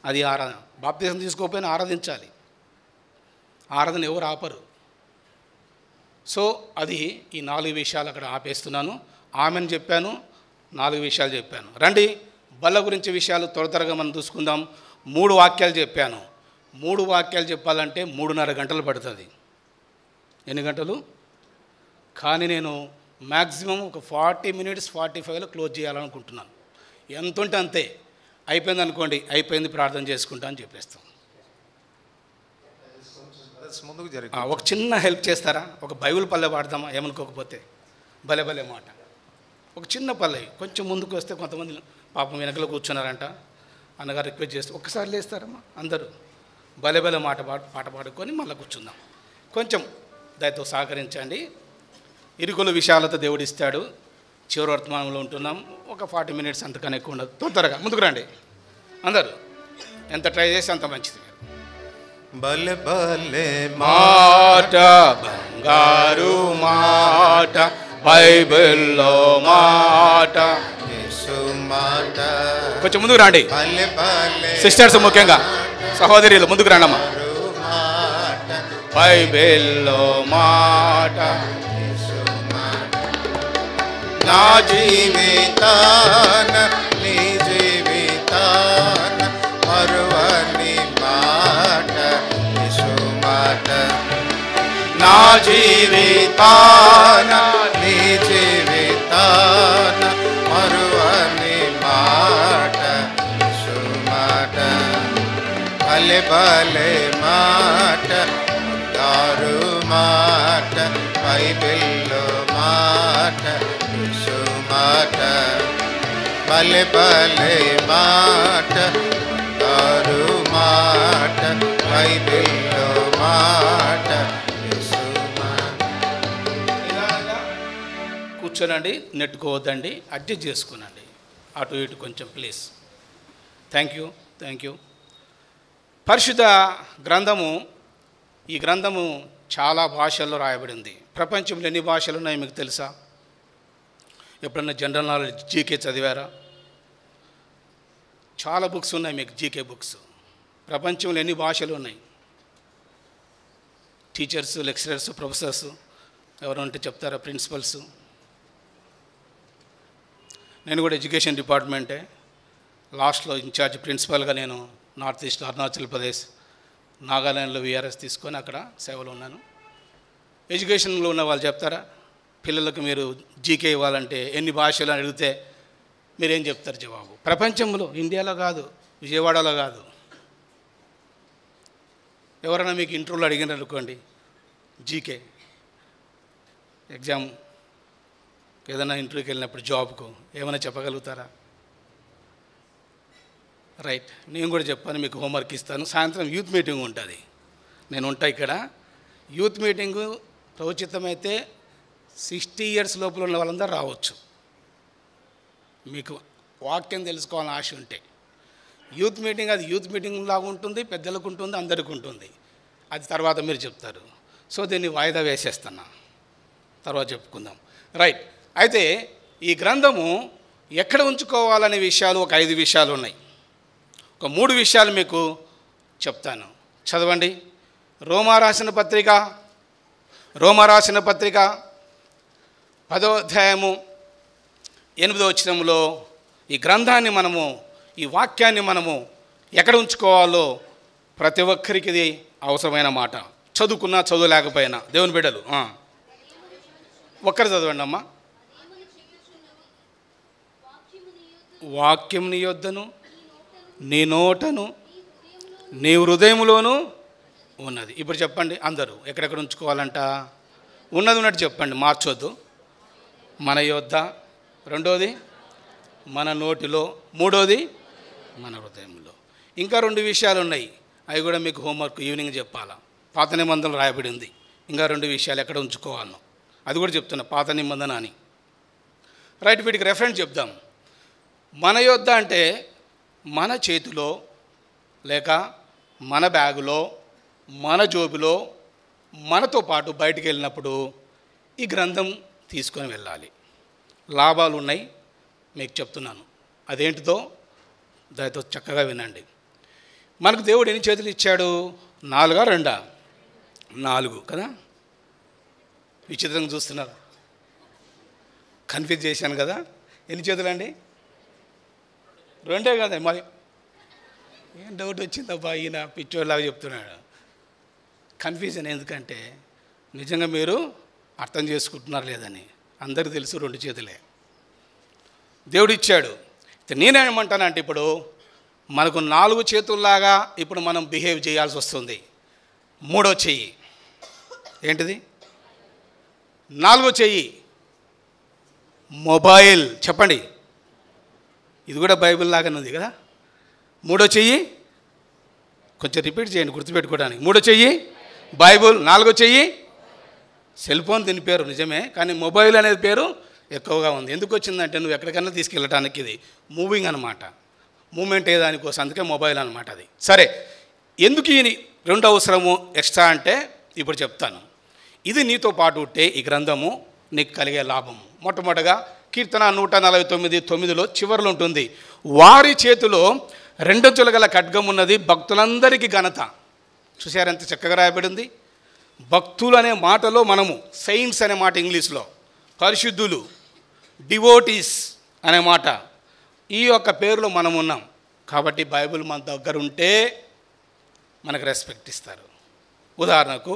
అది ఆరాధన. బాప్తిసం తీసుకోకపోయినా ఆరాధించాలి. ఆరాధన ఎవరు ఆపరు. సో అది ఈ 4 విషయాలు అక్కడ ఆపేస్తున్నాను. ఆమెను చెప్పాను, 4 విషయాలు చెప్పాను. రండి బల్ల గురించి విషయాలు త్వరగా మనం చూసుకుందాం. 3 వాక్యాలు చెప్పాను. 3 వాక్యాలు చెప్పాలంటే 3:30 గంటలు పడుతుంది. ఎన్ని గంటలు? కానీ నేను మ్యాక్సిమం ఒక 40 మినిట్స్ 45లో క్లోజ్ చేయాలనుకుంటున్నాను. ఎంత ఉంటే అంతే. అయిపోయింది అనుకోండి, అయిపోయింది, ప్రార్థన చేసుకుంటా అని చెప్పేస్తాం. ఒక చిన్న హెల్ప్ చేస్తారా? ఒక బైబిల్ పల్లె పాడదామా? ఏమనుకోకపోతే. భలే మాట. ఒక చిన్న పల్లె కొంచెం ముందుకు వస్తే కొంతమంది పాపం వెనకలో కూర్చున్నారంట. అన్నగారు రిక్వెస్ట్ చేస్తే ఒక్కసారి లేస్తారమ్మా అందరూ. భలే పాట పాడుకొని మళ్ళీ కూర్చుందాం. కొంచెం దయతో సహకరించండి. ఇరుకుల విషయాలతో దేవుడిస్తాడు. చివరి వర్తమానంలో ఉంటున్నాం. ఒక 40 మినిట్స్ అంతకన్నా ఎక్కువ ఉండదు. త్వరగా ముందుకు రండి అందరూ. ఎంత ట్రై చేస్తే అంత మంచిది. భలే భలే మాట బంగారు మాట బైబిల్లో మాట యేసు మాట కొంచెం ముందుకు రండి భలే భలే సిస్టర్స్, ముఖ్యంగా సహోదరులు ముందుకు రండమ్మా. మాట బైబిల్లో మాట యేసు మాట నా జీవితాన నీ జీవితాన మరువని మాట యేసు మాట నా జీవితాన నీ జీవితాన మరువని మాట యేసు మాట భలే భలే మాట దారు మాట బైబిల్లో మాట యేసు మాట భలే భలే మాట దారు మాట బైబిల్లో మాట యేసు మాట కూర్చోనండి, నెట్టుకోవద్దండి, అడ్జస్ట్ చేసుకునండి అటు ఇటు కొంచెం ప్లీజ్. Thank you. పరిశుద్ధ గ్రంథము, ఈ గ్రంథము చాలా భాషల్లో రాయబడింది. ప్రపంచంలో ఎన్ని భాషలు ఉన్నాయో మీకు తెలుసా? ఎప్పుడన్నా జనరల్ నాలెడ్జ్ జీకే చదివారా? చాలా బుక్స్ ఉన్నాయి మీకు, జీకే బుక్స్. ప్రపంచంలో ఎన్ని భాషలు ఉన్నాయి? టీచర్స్, లెక్చరర్స్, ప్రొఫెసర్స్ ఎవరు ఉంటే చెప్తారా? ప్రిన్సిపల్స్. నేను కూడా ఎడ్యుకేషన్ డిపార్ట్మెంటే, లాస్ట్లో ఇన్ఛార్జ్ ప్రిన్సిపల్గా నేను నార్త్ ఈస్ట్ అరుణాచల్ ప్రదేశ్, నాగాలాండ్లో విఆర్ఎస్ తీసుకొని అక్కడ సేవలో ఉన్నాను. ఎడ్యుకేషన్లో ఉన్న వాళ్ళు చెప్తారా? పిల్లలకు మీరు జీకే ఇవ్వాలంటే ఎన్ని భాషలు అని అడిగితే మీరేం చెప్తారు జవాబు? ప్రపంచంలో, ఇండియాలో కాదు, విజయవాడలో కాదు. ఎవరైనా మీకు ఇంటర్వ్యూలో అడిగినారు అనుకోండి జీకే ఎగ్జామ్, ఏదైనా ఇంటర్వ్యూకి వెళ్ళినప్పుడు జాబ్కు ఏమైనా చెప్పగలుగుతారా? రైట్. నేను కూడా చెప్పాను, మీకు హోంవర్క్ ఇస్తాను. సాయంత్రం యూత్ మీటింగ్ ఉంటుంది, నేను ఉంటా ఇక్కడ. యూత్ మీటింగు ప్రౌచితమైతే 60 years లోపల ఉన్న వాళ్ళందరూ రావచ్చు. మీకు వాక్యం తెలుసుకోవాలని ఆశ ఉంటే యూత్ మీటింగ్, అది యూత్ మీటింగ్ లాగా ఉంటుంది, పెద్దలకు ఉంటుంది, అందరికీ ఉంటుంది. అది తర్వాత మీరు చెప్తారు. సో దీన్ని వాయిదా వేసేస్తున్నా, తర్వాత చెప్పుకుందాం. రైట్. అయితే ఈ గ్రంథము ఎక్కడ ఉంచుకోవాలనే విషయాలు ఒక 5 విషయాలు ఉన్నాయి. ఒక 3 విషయాలు మీకు చెప్తాను, చదవండి. రోమా రాసిన పత్రిక 10వ అధ్యాయము 8వ వచనంలో ఈ గ్రంథాన్ని మనము, ఈ వాక్యాన్ని మనము ఎక్కడ ఉంచుకోవాలో ప్రతి ఒక్కరికి ఇది అవసరమైన మాట. చదువుకున్నా చదువులేకపోయినా దేవుని బిడ్డలు ఒక్కరు చదవండి అమ్మా. వాక్యం నీ యొద్దను, నీ నోటను, నీ హృదయములోను ఉన్నది. ఇప్పుడు చెప్పండి అందరూ, ఎక్కడెక్కడ ఉంచుకోవాలంట? ఉన్నది ఉన్నట్టు చెప్పండి, మార్చొద్దు. మన యొద్ద, రెండోది మన నోటిలో, మూడోది మన హృదయంలో. ఇంకా 2 విషయాలు ఉన్నాయి, అవి కూడా మీకు హోంవర్క్ ఈవినింగ్ చెప్పాలా. పాత నిబంధనలు రాయబడి ఉంది. ఇంకా 2 విషయాలు ఎక్కడ ఉంచుకోవాలో అది కూడా చెప్తున్నా, పాత నిబంధన అని. రైట్. వీటికి రెఫరెన్స్ చెప్దాం. మన యొద్ద అంటే మన చేతిలో, లేక మన బ్యాగులో, మన జోబులో, మనతో పాటు బయటికి వెళ్ళినప్పుడు ఈ గ్రంథం తీసుకొని వెళ్ళాలి. లాభాలు ఉన్నాయి, మీకు చెప్తున్నాను. అదేంటిదో దానితో చక్కగా వినండి. మనకు దేవుడు ఎన్ని చేతులు ఇచ్చాడు? 4 2? 4 కదా. విచిత్రంగా చూస్తున్నారు, కన్ఫ్యూజ్ చేశాను కదా. ఎన్ని చేతులు అండి? 2 కదా. మరి ఏం డౌట్ వచ్చిందబ్బా, ఈయన పిచ్చోళ్ళలాగా చెప్తున్నాడు. కన్ఫ్యూజన్ ఎందుకంటే నిజంగా మీరు అర్థం చేసుకుంటున్నారు లేదని. అందరికీ తెలుసు 2 చేతులే దేవుడు ఇచ్చాడు. నేనేమంటానంటే ఇప్పుడు మనకు 4 చేతుల్లాగా ఇప్పుడు మనం బిహేవ్ చేయాల్సి వస్తుంది. 3వ చెయ్యి ఏంటిది? 4వ చెయ్యి మొబైల్. చెప్పండి, ఇది కూడా బైబిల్ లాగానే ఉంది కదా. 3వ చెయ్యి కొంచెం రిపీట్ చేయండి గుర్తుపెట్టుకోవడానికి. 3వ చెయ్యి బైబుల్, 4వ చెయ్యి సెల్ ఫోన్. దీని పేరు నిజమే, కానీ మొబైల్ అనేది పేరు ఎక్కువగా ఉంది. ఎందుకు వచ్చిందంటే నువ్వు ఎక్కడికైనా తీసుకెళ్ళటానికి ఇది మూవింగ్ అనమాట, మూమెంట్ ఏ దానికోసం, అందుకే మొబైల్ అనమాట అది. సరే, ఎందుకు ఈ రెండో అవసరము ఎక్స్ట్రా అంటే ఇప్పుడు చెప్తాను. ఇది నీతో పాటు ఉంటే ఈ గ్రంథము నీకు కలిగే లాభము. మొట్టమొదటిగా కీర్తన 149:9 చివరిలో ఉంటుంది, వారి చేతిలో రెండంచుల గల ఖడ్గం ఉన్నది, భక్తులందరికీ ఘనత. చూసారు ఎంత చక్కగా రాయబడింది. భక్తులు అనే మాటలో మనము సెయింట్స్ అనే మాట ఇంగ్లీష్లో, పరిశుద్ధులు, డివోటీస్ అనే మాట, ఈ యొక్క పేరులో మనం ఉన్నాం. కాబట్టి బైబిల్ మన దగ్గర ఉంటే మనకు రెస్పెక్ట్ ఇస్తారు. ఉదాహరణకు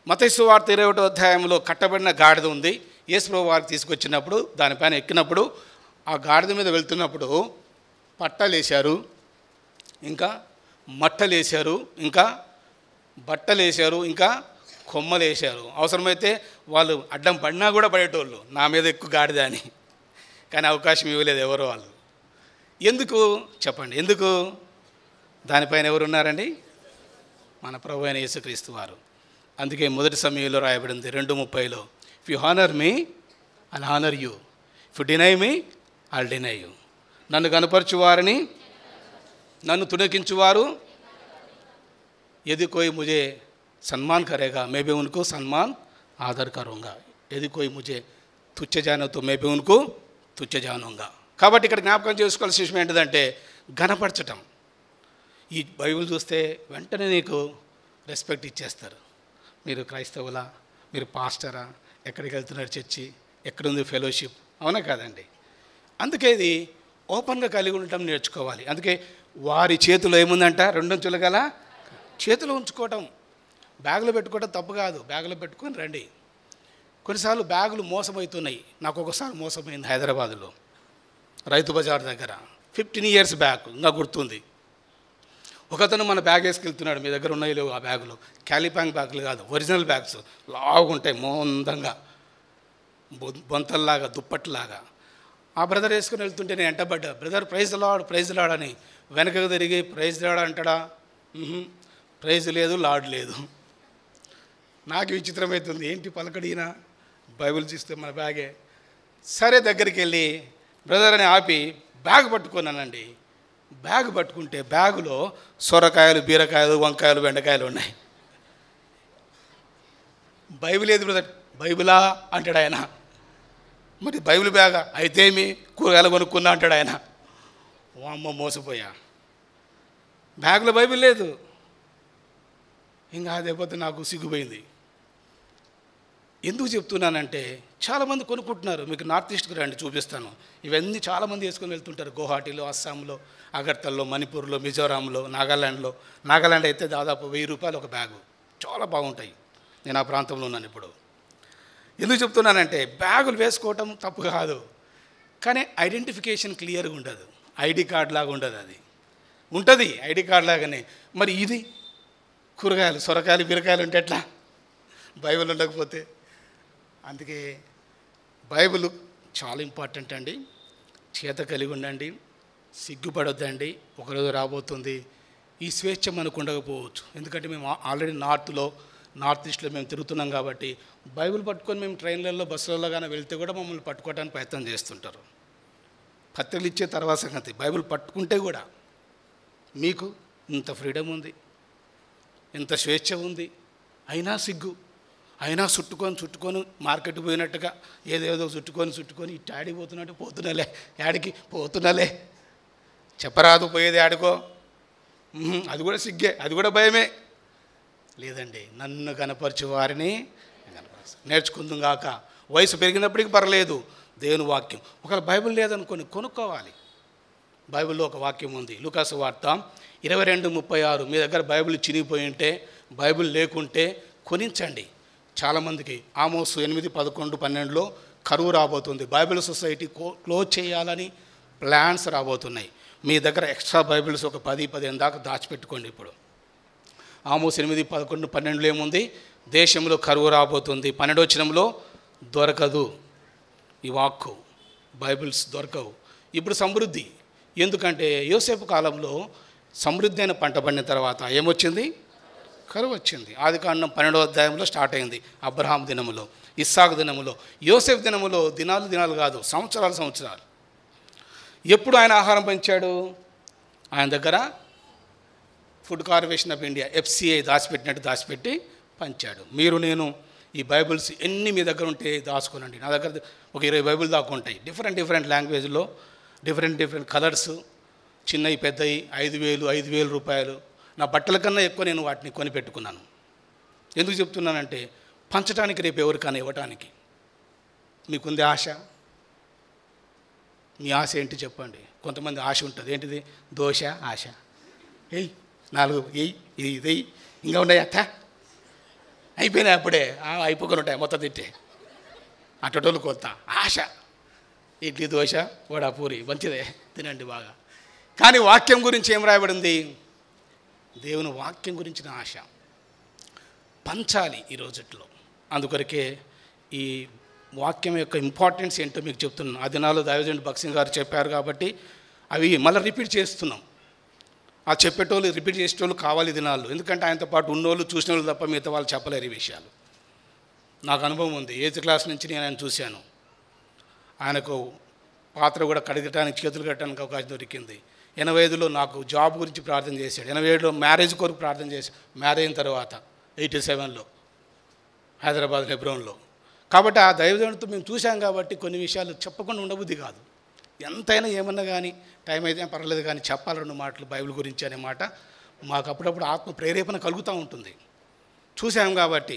మత్తయి సువార్త 21వ అధ్యాయంలో కట్టబడిన గాడిద ఉంది. యేసుప్రభువు వారికి తీసుకొచ్చినప్పుడు దానిపైన ఎక్కినప్పుడు ఆ గాడిద మీద వెళ్తున్నప్పుడు పట్టలేశారు, ఇంకా మట్టలేశారు, ఇంకా బట్టలేశారు, ఇంకా కొమ్మలేశారు. అవసరమైతే వాళ్ళు అడ్డం పడినా కూడా పడేటోళ్ళు, నా మీద ఎక్కువ గాడిద అని. కానీ అవకాశం ఇవ్వలేదు ఎవరో వాళ్ళు. ఎందుకు చెప్పండి, ఎందుకు? దానిపైన ఎవరున్నారండి? మన ప్రభు అయిన యేసుక్రీస్తు వారు. అందుకే మొదటి సమయంలో రాయబడింది 2:30లో, if you honour me I'll honour you, if you deny me I'll deny you. నన్ను కనపరచువారిని, నన్ను తుణకించువారు यदि कोई मुझे सम्मान करेगा मैं भी उनको सम्मान आदर करूँगा, यदि कोई मुझे तुच्छ जानो तो मैं भी उनको तुच्छ जानूँगा. కాబట్టి ఇక్కడ జ్ఞాపకం చేసుకోవాల్సిన విషయం ఏంటిదంటే ఘనపరచటం. ఈ బైబిల్ చూస్తే వెంటనే నీకు రెస్పెక్ట్ ఇచ్చేస్తారు. మీరు క్రైస్తవులా, మీరు పాస్టరా, ఎక్కడికి వెళ్తున్నారు చర్చి, ఎక్కడుంది ఫెలోషిప్, అవునా కాదండి? అందుకే ఇది ఓపెన్గా కలిగి ఉండటం నేర్చుకోవాలి. అందుకే వారి చేతిలో ఏముందంట, రెండంచుల గల చేతిలో ఉంచుకోవటం. బ్యాగులో పెట్టుకోవడం తప్పు కాదు, బ్యాగులో పెట్టుకొని రండి. కొన్నిసార్లు బ్యాగులు మోసమవుతున్నాయి. నాకు ఒకసారి మోసమైంది హైదరాబాదులో, రైతు బజార్ దగ్గర. 15 years బ్యాక్ ఇంకా గుర్తుంది. ఒకతను మన బ్యాగ్ వేసుకెళ్తున్నాడు, మీ దగ్గర ఉన్నాయి లేవు ఆ బ్యాగులు, క్యాలిపాంగ్ బ్యాగులు కాదు, ఒరిజినల్ బ్యాగ్స్, లాగుంటాయి మోందంగా, బొంతల్లాగా, దుప్పట్లాగా. ఆ బ్రదర్ వేసుకుని వెళ్తుంటే నేను ఎంటబడ్డా, బ్రదర్ ప్రైజ్ లాడ్ అని. వెనకకు తిరిగి ప్రైజ్ లాడ్ అంటాడా? ప్రైజ్ లేదు, లాడ్ లేదు. నాకు విచిత్రమవుతుంది, ఏంటి పలకడినా, బైబిల్ చూస్తే మన బ్యాగే. సరే దగ్గరికి వెళ్ళి బ్రదర్ అని ఆపి బ్యాగ్ పట్టుకున్నానండి. బ్యాగ్ పట్టుకుంటే బ్యాగులో సొరకాయలు, బీరకాయలు, వంకాయలు, బెండకాయలు ఉన్నాయి. బైబిల్ ఏది బ్రదర్? బైబిలా అంటాడు ఆయన. మరి బైబిల్ బ్యాగా అయితే మీ కూరగాయలు కొనుక్కున్నా అంటాడు ఆయన. అమ్మ మోసపోయా, బ్యాగ్లో బైబిల్ లేదు. ఇంకా అదేపోతే నాకు సిగ్గుపోయింది. ఎందుకు చెప్తున్నానంటే చాలామంది కొనుక్కుంటున్నారు. మీకు నార్త్ ఈస్ట్కి రండి చూపిస్తాను. ఇవన్నీ చాలామంది వేసుకొని వెళ్తుంటారు. గువాహటిలో, అస్సాంలో, అగర్తల్లో, మణిపూర్లో, మిజోరాంలో, నాగాల్యాండ్లో. నాగాల్యాండ్ అయితే దాదాపు 1000 రూపాయలు ఒక బ్యాగు, చాలా బాగుంటాయి. నేను ఆ ప్రాంతంలో ఉన్నాను ఇప్పుడు. ఎందుకు చెప్తున్నానంటే బ్యాగులు వేసుకోవటం తప్పు కాదు, కానీ ఐడెంటిఫికేషన్ క్లియర్గా ఉండదు. ఐడి కార్డ్ లాగా ఉండదు. అది ఉంటుంది ఐడి కార్డ్ లాగానే. మరి ఇది కూరగాయలు, సొరకాయలు, బీరకాయలు ఉంటే ఎట్లా? బైబిల్ ఉండకపోతే. అందుకే బైబిల్ చాలా ఇంపార్టెంట్ అండి. చేత కలిగి ఉండండి, సిగ్గుపడొద్దండి. ఒకరోజు రాబోతుంది ఈ స్వేచ్ఛ మనకు ఉండకపోవచ్చు. ఎందుకంటే మేము ఆల్రెడీ నార్త్ ఈస్ట్లో మేము తిరుగుతున్నాం కాబట్టి బైబిల్ పట్టుకొని మేము ట్రైన్లలో, బస్సులలో కానీ వెళ్తే కూడా మమ్మల్ని పట్టుకోవడానికి ప్రయత్నం చేస్తుంటారు. పత్రికలు ఇచ్చే తర్వాత సంగతి, బైబిల్ పట్టుకుంటే కూడా మీకు ఇంత ఫ్రీడమ్ ఉంది, ఇంత స్వేచ్ఛ ఉంది, అయినా సిగ్గు, అయినా చుట్టుకొని మార్కెట్ పోయినట్టుగా ఏదేదో చుట్టుకొని ఇటు ఆడిపోతున్నట్టు పోతున్నాలే, యాడికి పోతున్నాలే, చెప్పరాదు పోయేది ఆడుకో, అది కూడా సిగ్గే, అది కూడా భయమే. లేదండి, నన్ను కనపరచు వారిని నేర్చుకుందాం గాక. వయసు పెరిగినప్పటికీ పర్లేదు, దేవుని వాక్యం. ఒకవేళ బైబిల్ లేదనుకొని కొనుక్కోవాలి. బైబిల్లో ఒక వాక్యం ఉంది, లూకాసు వార్త 22:36. మీ దగ్గర బైబిల్ చినిగిపోయి ఉంటే, బైబిల్ లేకుంటే కొనించండి. చాలామందికి ఆమోసు 8:11-12లో కరువు రాబోతుంది. బైబిల్ సొసైటీ క్లోజ్ చేయాలని ప్లాన్స్ రాబోతున్నాయి. మీ దగ్గర ఎక్స్ట్రా బైబిల్స్ ఒక 10-15 దాకా దాచిపెట్టుకోండి. ఇప్పుడు ఆమోసు 8:11-12లో ఏముంది? దేశంలో కరువు రాబోతుంది. 12వ వచనంలో దొరకదు ఈ వాక్కు, బైబిల్స్ దొరకవు. ఇప్పుడు సమృద్ధి, ఎందుకంటే యోసేపు కాలంలో సమృద్ధి అయిన పంట పండిన తర్వాత ఏమొచ్చింది? కరువు వచ్చింది. ఆదికాండం 12వ అధ్యాయంలో స్టార్ట్ అయింది. అబ్రహాం దినములో, ఇస్సాకు దినములో, యోసేపు దినములో దినాలు కాదు, సంవత్సరాలు. ఎప్పుడు ఆయన ఆహారం పంచాడు? ఆయన దగ్గర food corporation of India FCI దాచిపెట్టినట్టు దాచిపెట్టి పంచాడు. మీరు నేను ఈ బైబిల్స్ ఎన్ని మీ దగ్గర ఉంటే దాచుకోనండి. నా దగ్గర ఒక 20 బైబిల్ దాకా ఉంటాయి, డిఫరెంట్ లాంగ్వేజ్లో, డిఫరెంట్ కలర్స్, చిన్నవి పెద్దవి, 5,000 రూపాయలు. నా బట్టల కన్నా ఎక్కువ నేను వాటిని కొని పెట్టుకున్నాను. ఎందుకు చెప్తున్నానంటే పంచడానికి, రేపు ఎవరికైనా ఇవ్వటానికి. మీకుంది ఆశ? మీ ఆశ ఏంటి చెప్పండి. కొంతమంది ఆశ ఉంటుంది, ఏంటిది? దోశ ఆశ. 4 ఇది ఇంకా ఉన్నాయి అత్త, అయిపోయినాయి అప్పుడే, అయిపోకొని ఉంటాయి మొత్తం తింటే. అట్టటోళ్ళు కొత్త ఆశ, ఇడ్లీ దోశ వడ పూరి మంచిదే, తినండి బాగా. కానీ వాక్యం గురించి ఏం రాయబడింది? దేవుని వాక్యం గురించిన ఆశ పంచాలి ఈ రోజుట్లో. అందుకొరకే ఈ వాక్యం యొక్క ఇంపార్టెన్స్ ఏంటో మీకు చెప్తున్నాను. ఆ దినాల్లో దైవజనుడు భక్సింగ్ గారు చెప్పారు కాబట్టి అవి మళ్ళీ రిపీట్ చేస్తున్నాం. ఆ చెప్పేటోళ్ళు, రిపీట్ చేసేటోళ్ళు కావాలి దినాల్లో. ఎందుకంటే ఆయనతో పాటు ఉన్నోళ్ళు, చూసిన వాళ్ళు తప్ప మిగతా వాళ్ళు చెప్పలేరు ఈ విషయాలు. నాకు అనుభవం ఉంది. 8th క్లాస్ నుంచి నేను ఆయన చూశాను. ఆయనకు పాత్ర కూడా కడగటానికి, చేతులు కట్టడానికి అవకాశం దొరికింది. 85లో నాకు జాబ్ గురించి ప్రార్థన చేశాడు. 87లో మ్యారేజ్ కొరకు ప్రార్థన చేశాడు. మ్యారేజ్ అయిన తర్వాత 87లో హైదరాబాద్ హెబ్రోన్లో. కాబట్టి ఆ దైవజనుడితో మేము చూసాం కాబట్టి కొన్ని విషయాలు చెప్పకుండా ఉండబుద్ధి కాదు. ఎంతైనా ఏమన్నా కానీ టైం అయితే పర్వాలేదు కానీ చెప్పాలి 2 మాటలు బైబిల్ గురించి అనే మాట మాకు అప్పుడప్పుడు ఆత్మ ప్రేరేపణ కలుగుతూ ఉంటుంది. చూసాం కాబట్టి.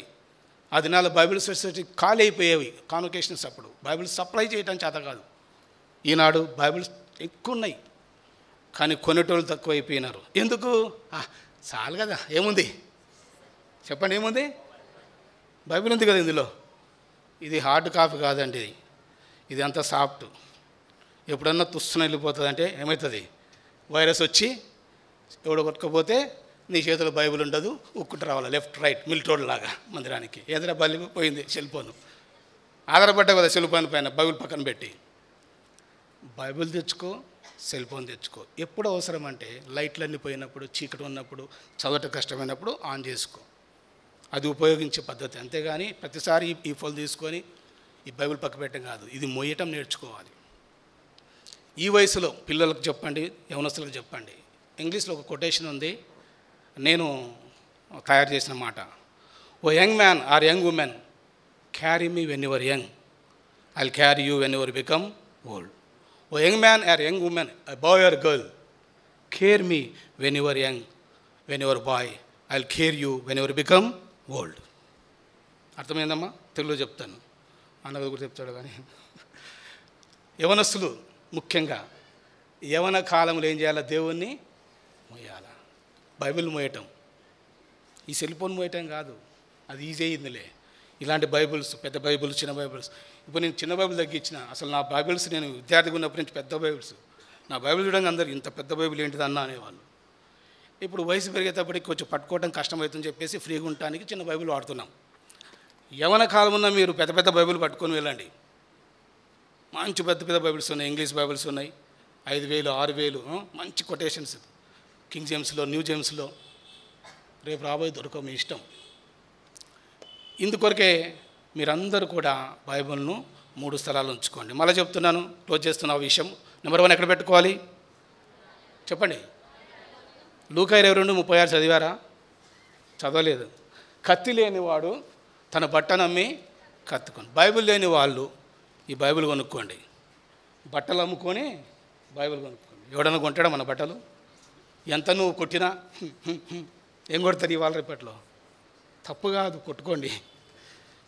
ఆ దినాల్లో బైబిల్ సొసైటీ ఖాళీ అయిపోయేవి కాన్వకేషన్స్. అప్పుడు బైబిల్ సప్లై చేయడం చేత కాదు. ఈనాడు బైబిల్స్ ఎక్కువ ఉన్నాయి కానీ కొనేటోళ్ళు తక్కువ అయిపోయినారు. ఎందుకు? చాలు కదా, ఏముంది చెప్పండి, ఏముంది? బైబిల్ ఉంది కదా ఇందులో. ఇది హార్డ్ కాపీ కాదండి, ఇది అంతా సాఫ్ట్. ఎప్పుడన్నా తుస్సున వెళ్ళిపోతుంది అంటే ఏమవుతుంది? వైరస్ వచ్చి ఎవడో కొట్టుకపోతే నీ చేతిలో బైబిల్ ఉండదు, ఉక్కుంటూ రావాలి లెఫ్ట్ రైట్ మిల్టోడ్ లాగా మందిరానికి. ఎదుర బలి పోయింది సెల్ ఫోన్, ఆధారపడ్డా కదా సెల్ ఫోన్ పైన, బైబిల్ పక్కన పెట్టి. బైబిల్ తెచ్చుకో, సెల్ ఫోన్ తెచ్చుకో. ఎప్పుడు అవసరం అంటే లైట్లన్నీ పోయినప్పుడు, చీకటి ఉన్నప్పుడు, చదవటం కష్టమైనప్పుడు ఆన్ చేసుకో. అది ఉపయోగించే పద్ధతి. అంతేగాని ప్రతిసారి ఈ ఫోన్ తీసుకొని ఈ బైబిల్ పక్క పెట్టడం కాదు. ఇది మోయటం నేర్చుకోవాలి. ఈ వయసులో పిల్లలకు చెప్పండి, యవనస్తులకు చెప్పండి. ఇంగ్లీష్లో ఒక కొటేషన్ ఉంది, నేను తయారు చేసిన మాట. O young man or young women, carry me when your young, I'll carry you when your become old. O young man or young women, a boy or girl, care me when you are young, when you are boy, I'll care you when you are become old. అర్థమైందమ్మా? తెలుగులో చెప్తాను, అన్నది కూడా చెప్తాడు. కానీ యవనస్తులు ముఖ్యంగా యవన కాలంలో ఏం చేయాలి? దేవుణ్ణి మోయాల. బైబిల్ మోయటం, ఈ సెల్ ఫోన్ మోయటం కాదు, అది ఈజీ అయిందిలే. ఇలాంటి బైబిల్స్, పెద్ద బైబిల్స్, చిన్న బైబిల్స్. ఇప్పుడు నేను చిన్న బైబిల్ తగ్గించిన. అసలు నా బైబిల్స్ నేను విద్యార్థిగా ఉన్నప్పటి నుంచి పెద్ద బైబిల్స్. నా బైబిల్ చూడంగా అందరు ఇంత పెద్ద బైబిల్ ఏంటిది అన్న అనేవాళ్ళు. ఇప్పుడు వయసు పెరిగేటప్పటికి కొంచెం పట్టుకోవడం కష్టమవుతుందని చెప్పేసి ఫ్రీగా ఉండటానికి చిన్న బైబిల్ వాడుతున్నాం. యవన కాలం ఉన్న మీరు పెద్ద పెద్ద బైబిల్ పట్టుకొని వెళ్ళండి. మంచి పెద్ద పెద్ద బైబిల్స్ ఉన్నాయి, ఇంగ్లీష్ బైబిల్స్ ఉన్నాయి, 5,000 6,000 మంచి కొటేషన్స్, కింగ్ జేమ్స్లో, న్యూ జేమ్స్లో. రేపు రాబోయే దొరకవు, మీ ఇష్టం. ఇందుకొరకే మీరందరూ కూడా బైబిల్ను 3 స్థలాలు ఉంచుకోండి. మళ్ళీ చెప్తున్నాను, క్లోజ్ చేస్తున్న ఆ విషయం. నెంబర్ 1 ఎక్కడ పెట్టుకోవాలి చెప్పండి? లూకా 22:36 చదివారా? చదవలేదు. కత్తి లేనివాడు తన బట్టను అమ్మి కత్తుకొని. బైబిల్ లేని వాళ్ళు ఈ బైబిల్ కొనుక్కోండి. బట్టలు అమ్ముకొని బైబిల్ కొనుక్కోండి. ఎవడన్నా కొంటాడా మన బట్టలు? ఎంత నువ్వు కొట్టినా ఏం కొడతారు ఇవాళ రేపట్లో? తప్పు కాదు, కొట్టుకోండి.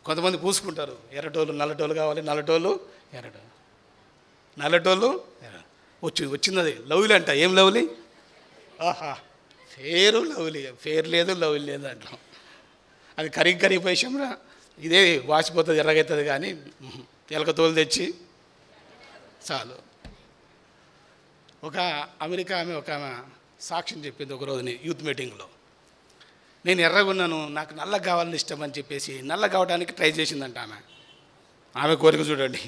కొంతమంది పూసుకుంటారు, ఎర్రటోళ్ళు నల్లటోళ్ళు కావాలి, నల్లటోళ్ళు ఎర్రటోళ్ళు, నల్లటోళ్ళు వచ్చింది అది లవ్లీ అంట. ఏం లవ్లీ? ఆహా, ఫేరు లవ్లీ, ఫేర్ లేదు లవ్లీ లేదు అంటాం. అది కరిగిపోయే విషయంలో ఇదే వాసిపోతుంది, ఎర్రగవుతుంది. కానీ ఎలక తోలు తెచ్చి చాలు. ఒక అమెరికా ఒక ఆమె సాక్ష్యం చెప్పింది ఒకరోజుని యూత్ మీటింగ్లో. నేను ఎర్రగా ఉన్నాను, నాకు నల్లగా కావాలని ఇష్టం అని చెప్పేసి నల్ల కావడానికి ట్రై చేసిందంట ఆమె కోరిక చూడండి.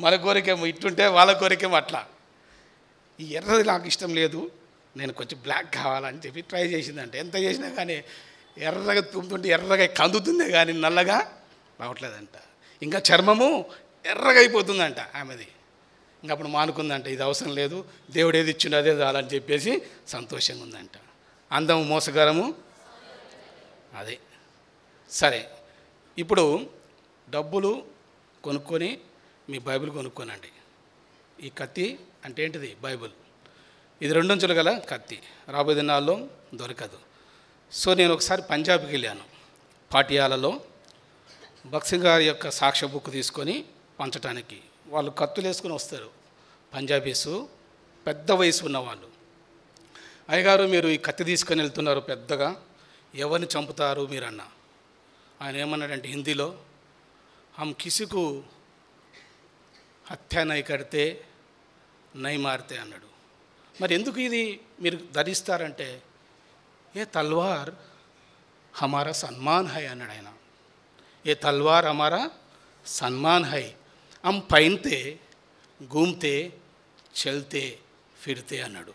మన కోరికేమో ఇట్టుంటే వాళ్ళ కోరికేమో అట్లా. ఈ ఎర్రది నాకు ఇష్టం లేదు, నేను కొంచెం బ్లాక్ కావాలని చెప్పి ట్రై చేసిందంట. ఎంత చేసినా కానీ ఎర్రగా తుమ్ముతుంటే ఎర్రగా కందుతుందే కానీ నల్లగా రావట్లేదంట. ఇంకా చర్మము ఎర్రగా అయిపోతుందంట ఆమెది. ఇంకప్పుడు మానుకుందంట, ఇది అవసరం లేదు, దేవుడు ఏది ఇచ్చిండో అదే చాలని చెప్పేసి సంతోషంగా ఉందంట. అందము మోసగరము అదే. సరే, ఇప్పుడు డబ్బులు కొనుక్కొని మీ బైబిల్ కొనుక్కోనండి. ఈ కత్తి అంటే ఏంటిది? బైబిల్. ఇది 2 అంచులు గల కత్తి, రాబోయే దినాల్లో దొరకదు. సో నేను ఒకసారి పంజాబ్కి వెళ్ళాను. పాటియాలలో భక్సింగ్ గారి యొక్క సాక్ష్య బుక్ తీసుకొని పంచటానికి. వాళ్ళు కత్తులు వేసుకొని వస్తారు, పంజాబీసు, పెద్ద వయసు ఉన్నవాళ్ళు. అయ్యగారు మీరు ఈ కత్తి తీసుకొని వెళ్తున్నారు పెద్దగా, ఎవరిని చంపుతారు మీరన్న. ఆయన ఏమన్నాడంటే హిందీలో, హమ్ కిసికు హత్య నై కడితే నై మారితే అన్నాడు. మరి ఎందుకు ఇది మీరు ధరిస్తారంటే, ఏ తల్వార్ హమారా సన్మాన్ హై అన్నాడు ఆయన. ఏ తల్వార్ హమారా సన్మాన్ హై, హమ్ పైన్తే घूमते चलते फिरते అన్నాడు.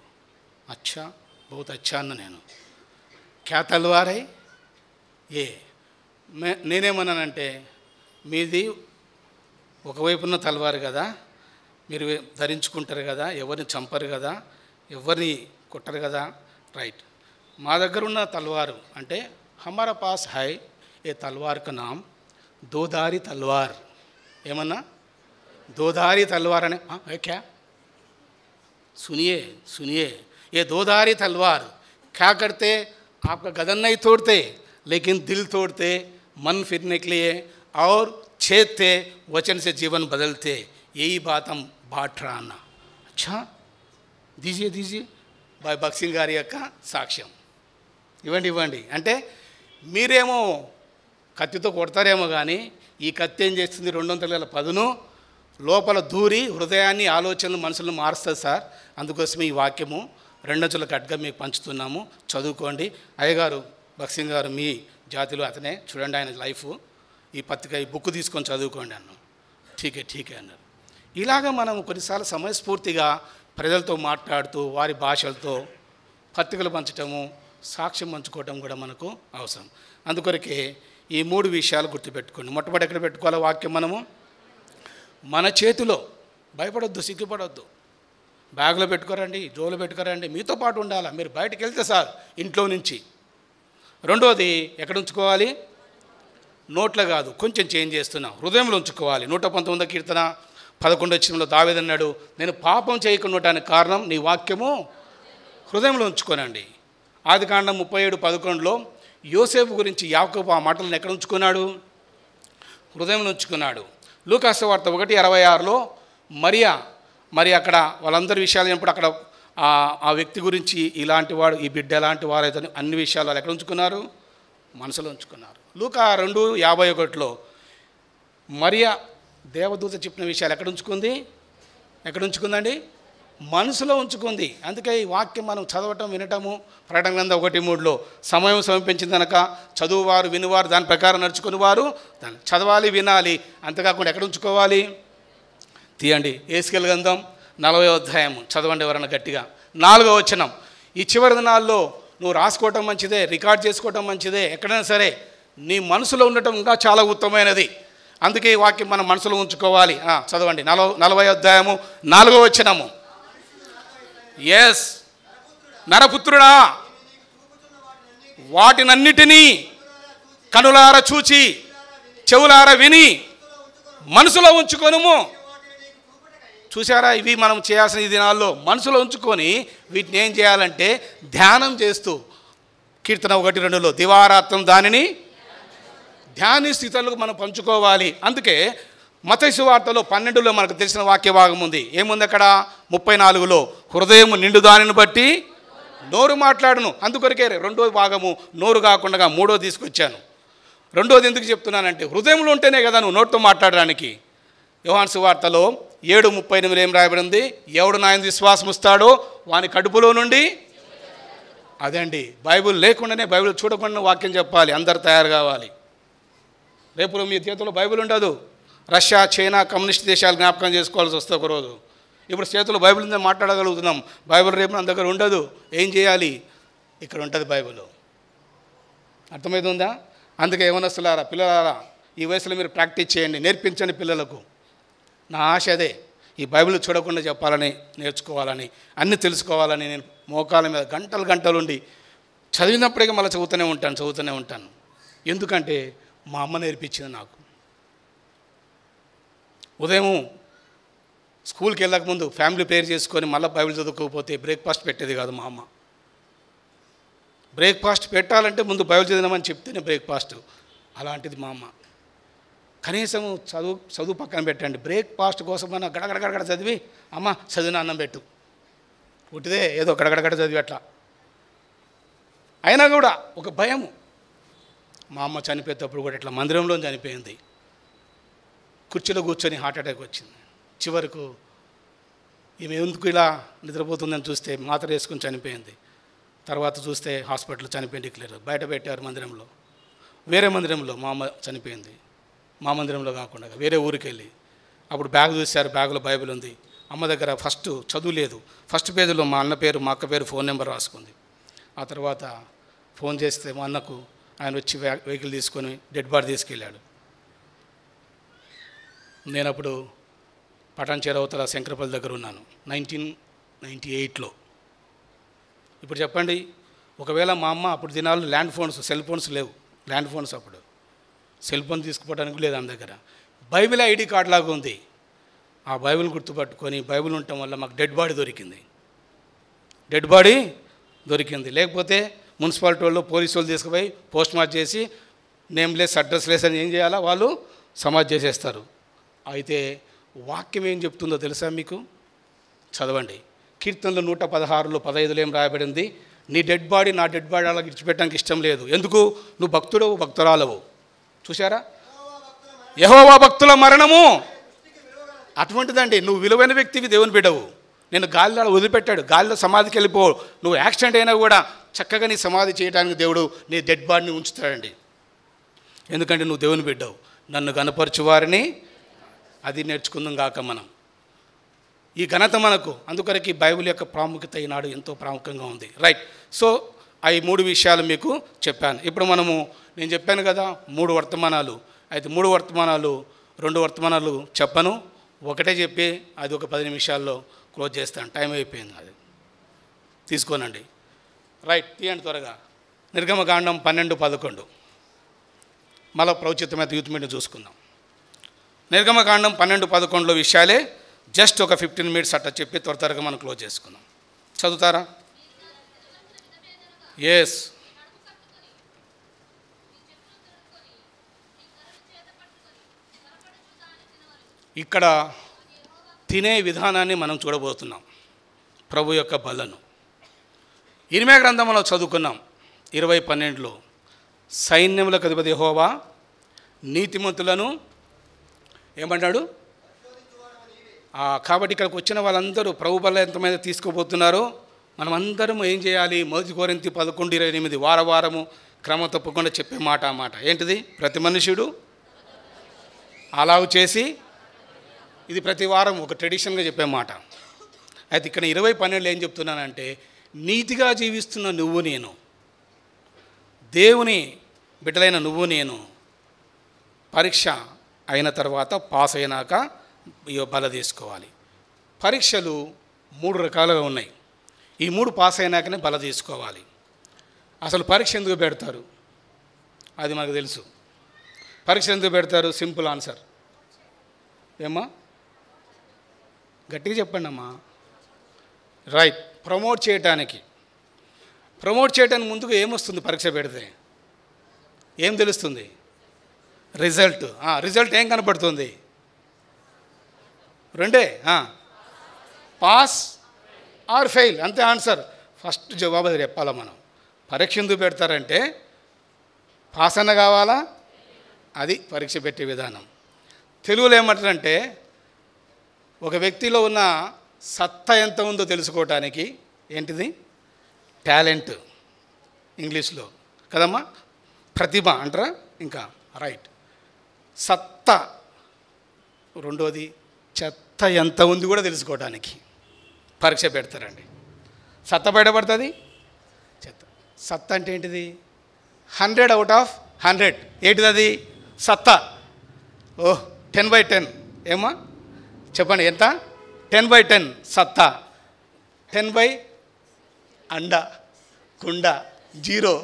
అచ్చా, బహుత్ అచ్చా అన్న నేను. క్యా తల్వార్ హై ఏ. నేనేమన్నానంటే మీది ఒకవైపున్న తల్వారు కదా, మీరు ధరించుకుంటారు కదా, ఎవరిని చంపరు కదా, ఎవరిని కొట్టరు కదా, రైట్. మా దగ్గర ఉన్న తల్వారు అంటే హమారా పాస్ హై ఏ తల్వార్ కా నామ్ దోధారి తల్వార్. ఏమన్నా దోధారి తల్వార్ అనే క్యా सुनिए सुनिए, ये दोधारी तलवार क्या करते, आपका गदन नहीं तोड़ते लेकिन दिल तोड़ते, मन फिरने के लिए, और छेदते, वचन से जीवन बदलते. यही बात हम बांट रहा ना. अच्छा दीजिए दीजिए भाई భక్సింగ్ గారి యొక్క సాక్ష్యం ఇవ్వండి ఇవ్వండి. అంటే మీరేమో కత్తితో కొడతారేమో కానీ ఈ కత్తి ఏం చేస్తుంది, 200 గల పదును లోపల దూరి హృదయాన్ని, ఆలోచనలు, మనసులను మారుస్తుంది సార్. అందుకోసమే ఈ వాక్యము 2 అంచుల ఖడ్గం మీకు పంచుతున్నాము, చదువుకోండి. అయ్యగారు భక్సింగ్ గారు మీ జాతిలో అతనే, చూడండి ఆయన లైఫ్, ఈ పత్రిక ఈ బుక్ తీసుకొని చదువుకోండి అన్నాను. ఠీకే ఠీకే అన్నారు. ఇలాగ మనం కొన్నిసార్లు సమయస్ఫూర్తిగా ప్రజలతో మాట్లాడుతూ వారి భాషలతో పత్రికలు పంచటము, సాక్ష్యం పంచుకోవటం కూడా మనకు అవసరం. అందుకొరకే ఈ 3 విషయాలు గుర్తుపెట్టుకోండి. మొట్టమొదటి ఎక్కడ పెట్టుకోవాలి వాక్యం? మనము మన చేతిలో. భయపడొద్దు, సిగ్గుపడొద్దు. బ్యాగ్లో పెట్టుకోరండి, జోలో పెట్టుకోరండి, మీతో పాటు ఉండాలి. మీరు బయటకు వెళ్తే సార్ ఇంట్లో నుంచి. రెండోది ఎక్కడ ఉంచుకోవాలి? నోట్లో కాదు, కొంచెం చేంజ్ చేస్తున్నాం, హృదయంలో ఉంచుకోవాలి. 119 కీర్తన 11వ వచనంలో దావీదు అన్నాడు, నేను పాపం చేయకుండా ఉండటానికి కారణం నీ వాక్యము హృదయంలో ఉంచుకోనండి. ఆదికాండం 37:11లో యోసేపు గురించి యాకోబు ఆ మాటలను ఎక్కడ ఉంచుకున్నాడు? హృదయంలో ఉంచుకున్నాడు. లూకాసు వార్త 1:26లో మరి అక్కడ వాళ్ళందరి విషయాలు అయినప్పుడు అక్కడ ఆ వ్యక్తి గురించి ఇలాంటి వాడు, ఈ బిడ్డ ఎలాంటి వారు అయితే అన్ని విషయాలు వాళ్ళు ఎక్కడ ఉంచుకున్నారు? మనసులో ఉంచుకున్నారు. లూకా 2:51లో మరియా దేవదూత చెప్పిన విషయాలు ఎక్కడ ఉంచుకుందండి? మనసులో ఉంచుకుంది. అందుకే ఈ వాక్యం మనం చదవటం, వినటము, ప్రకటన గ్రంథం 1:3లో సమయం సమీపించింది కనుక చదువువారు వినువారు దాని ప్రకారం నడుచుకుని వారు దాన్ని చదవాలి, వినాలి. అంతేకాకుండా ఎక్కడ ఉంచుకోవాలి? తీయండి, యేసకేలు గ్రంథం 40వ అధ్యాయం చదవండి ఎవరన్నా గట్టిగా. 4వ వచనం. ఈ చివరి దినాల్లో నువ్వు రాసుకోవటం మంచిదే, రికార్డ్ చేసుకోవటం మంచిదే, ఎక్కడైనా సరే నీ మనసులో ఉండటం ఇంకా చాలా ఉత్తమమైనది. అందుకే ఈ వాక్యం మనం మనసులో ఉంచుకోవాలి. చదవండి 40వ అధ్యాయము 4వ వచనము. ఎస్, నరపుత్రుడా వాటినన్నిటినీ కనులార చూచి చెవులార విని మనసులో ఉంచుకొనుము. చూసారా, ఇవి మనం చేయాల్సిన ఈ దినాల్లో మనసులో ఉంచుకొని వీటిని ఏం చేయాలంటే ధ్యానం చేస్తూ, కీర్తన 1:2లో దివారాత్రం దానిని ధ్యానిస్తూ ఇతరులకు మనం పంచుకోవాలి. అందుకే మత్తయి సువార్తలో 12లో మనకు తెలిసిన వాక్య భాగం ఉంది. ఏముంది అక్కడ? 34లో హృదయం నిండు దానిని బట్టి నోరు మాట్లాడును. అందుకొరకే 2వ భాగము నోరు కాకుండా 3వ తీసుకొచ్చాను. 2వది ఎందుకు చెప్తున్నానంటే హృదయంలో ఉంటేనే కదా నువ్వు నోటితో మాట్లాడడానికి. యోహాను సువార్తలో 7:38 ఏం రాయబడింది? ఎవడు నా యందు విశ్వాసం ఇస్తాడో వాని కడుపులో నుండి. అదే అండి, బైబిల్ లేకుండానే, బైబిల్ చూడకుండా వాక్యం చెప్పాలి. అందరు తయారు కావాలి. రేపు మీ చేతిలో బైబిల్ ఉండదు. రష్యా, చైనా, కమ్యూనిస్ట్ దేశాలు జ్ఞాపకం చేసుకోవాల్సి వస్తుంది ఒకరోజు. ఇప్పుడు చేతుల్లో బైబిల్ ఉందని మాట్లాడగలుగుతున్నాం. బైబిల్ రేపు మన దగ్గర ఉండదు. ఏం చేయాలి? ఇక్కడ ఉంటుంది బైబిల్. అర్థమవుతుందా? అందుకే యవనస్తులారా, పిల్లలారా, ఈ వయసులో మీరు ప్రాక్టీస్ చేయండి, నేర్పించండి పిల్లలకు. నా ఆశ అదే, ఈ బైబిల్ చూడకుండా చెప్పాలని, నేర్చుకోవాలని, అన్నీ తెలుసుకోవాలని. నేను మోకాల మీద గంటలు ఉండి చదివినప్పటికీ మళ్ళీ చదువుతూనే ఉంటాను. ఎందుకంటే మా అమ్మ నేర్పించింది నాకు. ఉదయం స్కూల్కి వెళ్ళక ముందు ఫ్యామిలీ ప్రేయర్ చేసుకొని మళ్ళీ బైబిల్ చదువుకోకపోతే బ్రేక్ఫాస్ట్ పెట్టేది కాదు మా అమ్మ. బ్రేక్ఫాస్ట్ పెట్టాలంటే ముందు బైబిల్ చదివినామని చెప్తేనే బ్రేక్ఫాస్ట్. అలాంటిది మా అమ్మ. కనీసం చదువు పక్కన పెట్టండి, బ్రేక్ఫాస్ట్ కోసమన్నా గడగడగడ చదివి అమ్మ చదివిన అన్నం పెట్టు, పుట్టిదే ఏదో గడగడగడ చదివి అట్లా. అయినా కూడా ఒక భయము. మా అమ్మ చనిపోయేటప్పుడు కూడా ఇట్లా మందిరంలో చనిపోయింది. కుర్చీలో కూర్చొని హార్ట్ అటాక్ వచ్చింది. చివరకు ఈమె ఎందుకు ఇలా నిద్రపోతుందని చూస్తే మాత్ర వేసుకుని చనిపోయింది. తర్వాత చూస్తే హాస్పిటల్లో చనిపోయింది డిక్లేర్. బయట పెట్టారు మందిరంలో, వేరే మందిరంలో మా అమ్మ చనిపోయింది. మా మందిరంలో కాకుండా వేరే ఊరికి వెళ్ళి అప్పుడు బ్యాగ్ చూశారు, బ్యాగులో బైబిల్ ఉంది. అమ్మ దగ్గర ఫస్ట్ చదువు లేదు. ఫస్ట్ పేజీలో మా అన్న పేరు, మా అక్క పేరు, ఫోన్ నెంబర్ రాసుకుంది. ఆ తర్వాత ఫోన్ చేస్తే మా అన్నకు ఆయన వచ్చి వెహికల్ తీసుకొని డెడ్ బాడీ తీసుకెళ్ళాడు. నేను అప్పుడు పటాన్చేరు అవతల శంకరపల్లి దగ్గర ఉన్నాను 1998లో. ఇప్పుడు చెప్పండి, ఒకవేళ మా అమ్మ అప్పుడు దినాలు ల్యాండ్ ఫోన్స్, సెల్ ఫోన్స్ లేవు. ల్యాండ్ ఫోన్స్ అప్పుడు సెల్ ఫోన్ తీసుకుపోవడానికి లేదు ఆమె దగ్గర. బైబిల్ ఐడి కార్డ్ లాగా ఉంది. ఆ బైబిల్ గుర్తుపట్టుకొని బైబిల్ ఉండటం వల్ల మాకు డెడ్ బాడీ దొరికింది. లేకపోతే మున్సిపాలిటీ వాళ్ళు, పోలీసు వాళ్ళు తీసుకుపోయి పోస్ట్ మార్క్ చేసి నేమ్లెస్, అడ్రస్ లెస్ అని ఏం చేయాలా, వాళ్ళు సమాధి చేసేస్తారు. అయితే వాక్యం ఏం చెప్తుందో తెలుసా మీకు? చదవండి. కీర్తనలు 116లో 15లో ఏం రాయబడింది? నీ డెడ్ బాడీ నా డెడ్ బాడీ అలా విడిచిపెట్టడానికి ఇష్టం లేదు. ఎందుకు? నువ్వు భక్తుడవు, భక్తురాలవు. చూసారా? యెహోవా భక్తుల మరణము అటువంటిదండి. నువ్వు విలువైన వ్యక్తివి, దేవుని బిడ్డవు. నేను గాలిలో వదిలిపెట్టాడు, గాలిలో సమాధికి వెళ్ళిపో. నువ్వు యాక్సిడెంట్ అయినా కూడా చక్కగా నీ సమాధి చేయడానికి దేవుడు నీ డెడ్ బాడీని ఉంచుతాడండి. ఎందుకంటే నువ్వు దేవుని బిడ్డవు. నన్ను గణపరచు వారిని, అది నేర్చుకుందాం కాక మనం. ఈ ఘనత మనకు. అందుకొరకు ఈ బైబిల్ యొక్క ప్రాముఖ్యత ఈనాడు ఎంతో ప్రాముఖ్యంగా ఉంది. రైట్. సో ఈ 3 విషయాలు మీకు చెప్పాను. ఇప్పుడు నేను చెప్పాను కదా 3 వర్తమానాలు. అయితే 3 వర్తమానాలు, 2 వర్తమానాలు చెప్పను, ఒకటే చెప్పి అది ఒక 10 నిమిషాల్లో క్లోజ్ చేస్తాను. టైం అయిపోయింది, అది తీసుకోనండి. రైట్, తీయండి త్వరగా. నిర్గమకాండం 12-11 మళ్ళీ ప్రౌచితమైన యూత్ మీటింగ్ చూసుకుందాం. నిర్గమకాండం 12-11లో విషయాలే జస్ట్ ఒక 15 మినిట్స్ అట్లా చెప్పి త్వరగా మనం క్లోజ్ చేసుకుందాం. చదువుతారా? ఎస్. ఇక్కడ తినే విధానాన్ని మనం చూడబోతున్నాం, ప్రభు యొక్క బలను. ఇర్మియా గ్రంథంలో చదువుకున్నాం 20:12లో సైన్యములకు అధిపతి యెహోవా నీతిమంతులను ఏమంటాడు? కాబట్టి ఇక్కడికి వచ్చిన వాళ్ళందరూ ప్రభు బల ఎంతమంది తీసుకోబోతున్నారో మనమందరం ఏం చేయాలి? 1 కొరింథీ 11:28 వారము క్రమం తప్పకుండా చెప్పే మాట. ఆ మాట ఏంటిది? ప్రతి మనుష్యుడు అలాగు చేసి, ఇది ప్రతి వారం ఒక ట్రెడిషన్గా చెప్పే మాట. అయితే ఇక్కడ 20:12 ఏం చెప్తున్నానంటే, నీతిగా జీవిస్తున్న నువ్వు నేను, దేవుని బిడ్డలైన నువ్వు నేను, పరీక్ష అయిన తర్వాత పాస్ అయినాక బల తీసుకోవాలి. పరీక్షలు 3 రకాలుగా ఉన్నాయి. ఈ 3 పాస్ అయినాకనే బల తీసుకోవాలి. అసలు పరీక్ష ఎందుకు పెడతారు అది మనకు తెలుసు. పరీక్ష ఎందుకు పెడతారు? Simple answer. ఏమ్మా గట్టిగా చెప్పండి అమ్మా. రైట్. ప్రమోట్ చేయటానికి ముందుకు ఏమొస్తుంది? పరీక్ష పెడితే ఏం తెలుస్తుంది? రిజల్ట్. రిజల్ట్ ఏం కనపడుతుంది? 2 పాస్ ఆర్ ఫెయిల్, అంతే ఆన్సర్. ఫస్ట్ జవాబు అది చెప్పాలా మనం. పరీక్ష ఎందుకు పెడతారంటే పాస్ అన్న కావాలా, అది పరీక్ష పెట్టే విధానం. తెలుగులో ఏమంటారంటే ఒక వ్యక్తిలో ఉన్న సత్తా ఎంత ఉందో తెలుసుకోవటానికి ఏంటిది? టాలెంట్ ఇంగ్లీష్లో కదమ్మా, ప్రతిభ అంటారా ఇంకా. రైట్. సత్తా. 2వది చెత్త ఎంత ఉంది కూడా తెలుసుకోవడానికి పరీక్ష పెడతారండి. సత్తా బయటపడుతుంది, చెత్త. సత్తా అంటే ఏంటిది? 100 out of 100. ఏంటిది అది? సత్తా. 10/10 ఏమా చెప్పండి ఎంత? 10/10 సత్తా. 10 అండ, కుండ, 0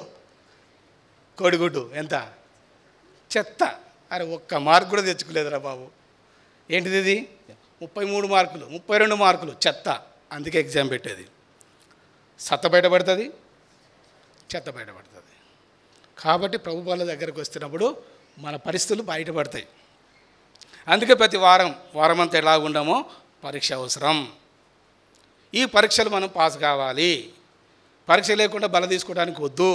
కోడిగుడ్డు ఎంత? చెత్త. అరే ఒక్క మార్కు కూడా తెచ్చుకోలేదురా బాబు. ఏంటిది ఇది? 33 మార్కులు, 32 మార్కులు చెత్త. అందుకే ఎగ్జామ్ పెట్టేది. సత్త బయటపడుతుంది, చెత్త బయటపడుతుంది. కాబట్టి ప్రభు వాళ్ళ దగ్గరకు వస్తున్నప్పుడు మన పరిస్థితులు బయటపడతాయి. అందుకే ప్రతి వారం అంతా ఎలా ఉండమో పరీక్ష అవసరం. ఈ పరీక్షలు మనం పాస్ కావాలి. పరీక్ష లేకుండా బల తీసుకోవడానికి వద్దు.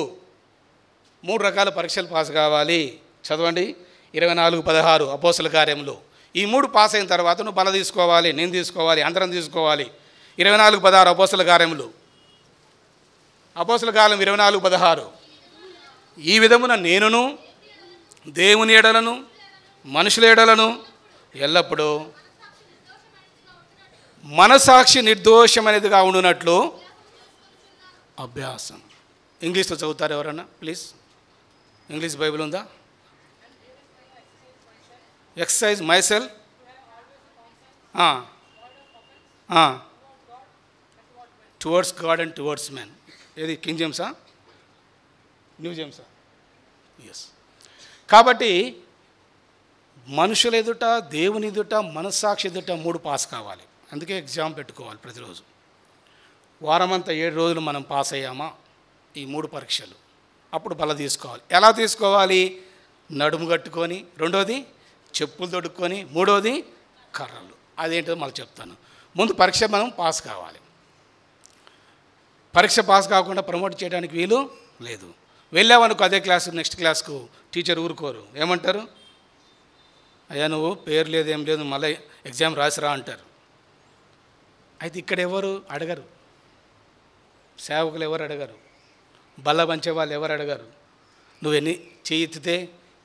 3 రకాల పరీక్షలు పాస్ కావాలి. చదవండి. 24:16 అపోస్తల కార్యములు. ఈ 3 పాస్ అయిన తర్వాత నువ్వు బల తీసుకోవాలి, నేను తీసుకోవాలి, అందరం తీసుకోవాలి. 24:16 అపోస్తల కార్యములు. అపోస్తల కార్యం 24:16. ఈ విధమున నేనును దేవుని ఎడలను మనుషుల ఎడలను ఎల్లప్పుడూ మనసాక్షి నిర్దోషమైనదిగా ఉండునట్లు అభ్యాసం. ఇంగ్లీష్లో చదువుతారు ఎవరన్నా ప్లీజ్? ఇంగ్లీష్ బైబిల్ ఉందా? Exercise my self towards God and towards man. ఏది కింగ్ జేమ్సా, న్యూ జేమ్సా? ఎస్. కాబట్టి మనుషుల ఎదుట, దేవుని ఎదుట, మనస్సాక్షి ఎదుట 3 పాస్ కావాలి. అందుకే ఎగ్జామ్ పెట్టుకోవాలి ప్రతిరోజు. వారమంతా 7 రోజులు మనం పాస్ అయ్యామా ఈ 3 పరీక్షలు, అప్పుడు బల తీసుకోవాలి. ఎలా తీసుకోవాలి? నడుము కట్టుకొని, రెండోది చెప్పులు తొడుక్కొని, మూడోది కర్రలు. అదేంటో మళ్ళీ చెప్తాను. ముందు పరీక్ష మనం పాస్ కావాలి. పరీక్ష పాస్ కాకుండా ప్రమోట్ చేయడానికి వీలు లేదు. వెళ్ళావనుకో అదే క్లాసు, నెక్స్ట్ క్లాస్కు టీచర్ ఊరుకోరు. ఏమంటారు? అయ్యా నువ్వు పేరు లేదు ఏం లేదు, మళ్ళీ ఎగ్జామ్ రాసిరా అంటారు. అయితే ఇక్కడ ఎవరు అడగరు, సేవకులు ఎవరు అడగరు, బల్ల పంచే వాళ్ళు ఎవరు అడగరు. నువ్వు చెయ్యి ఎత్తితే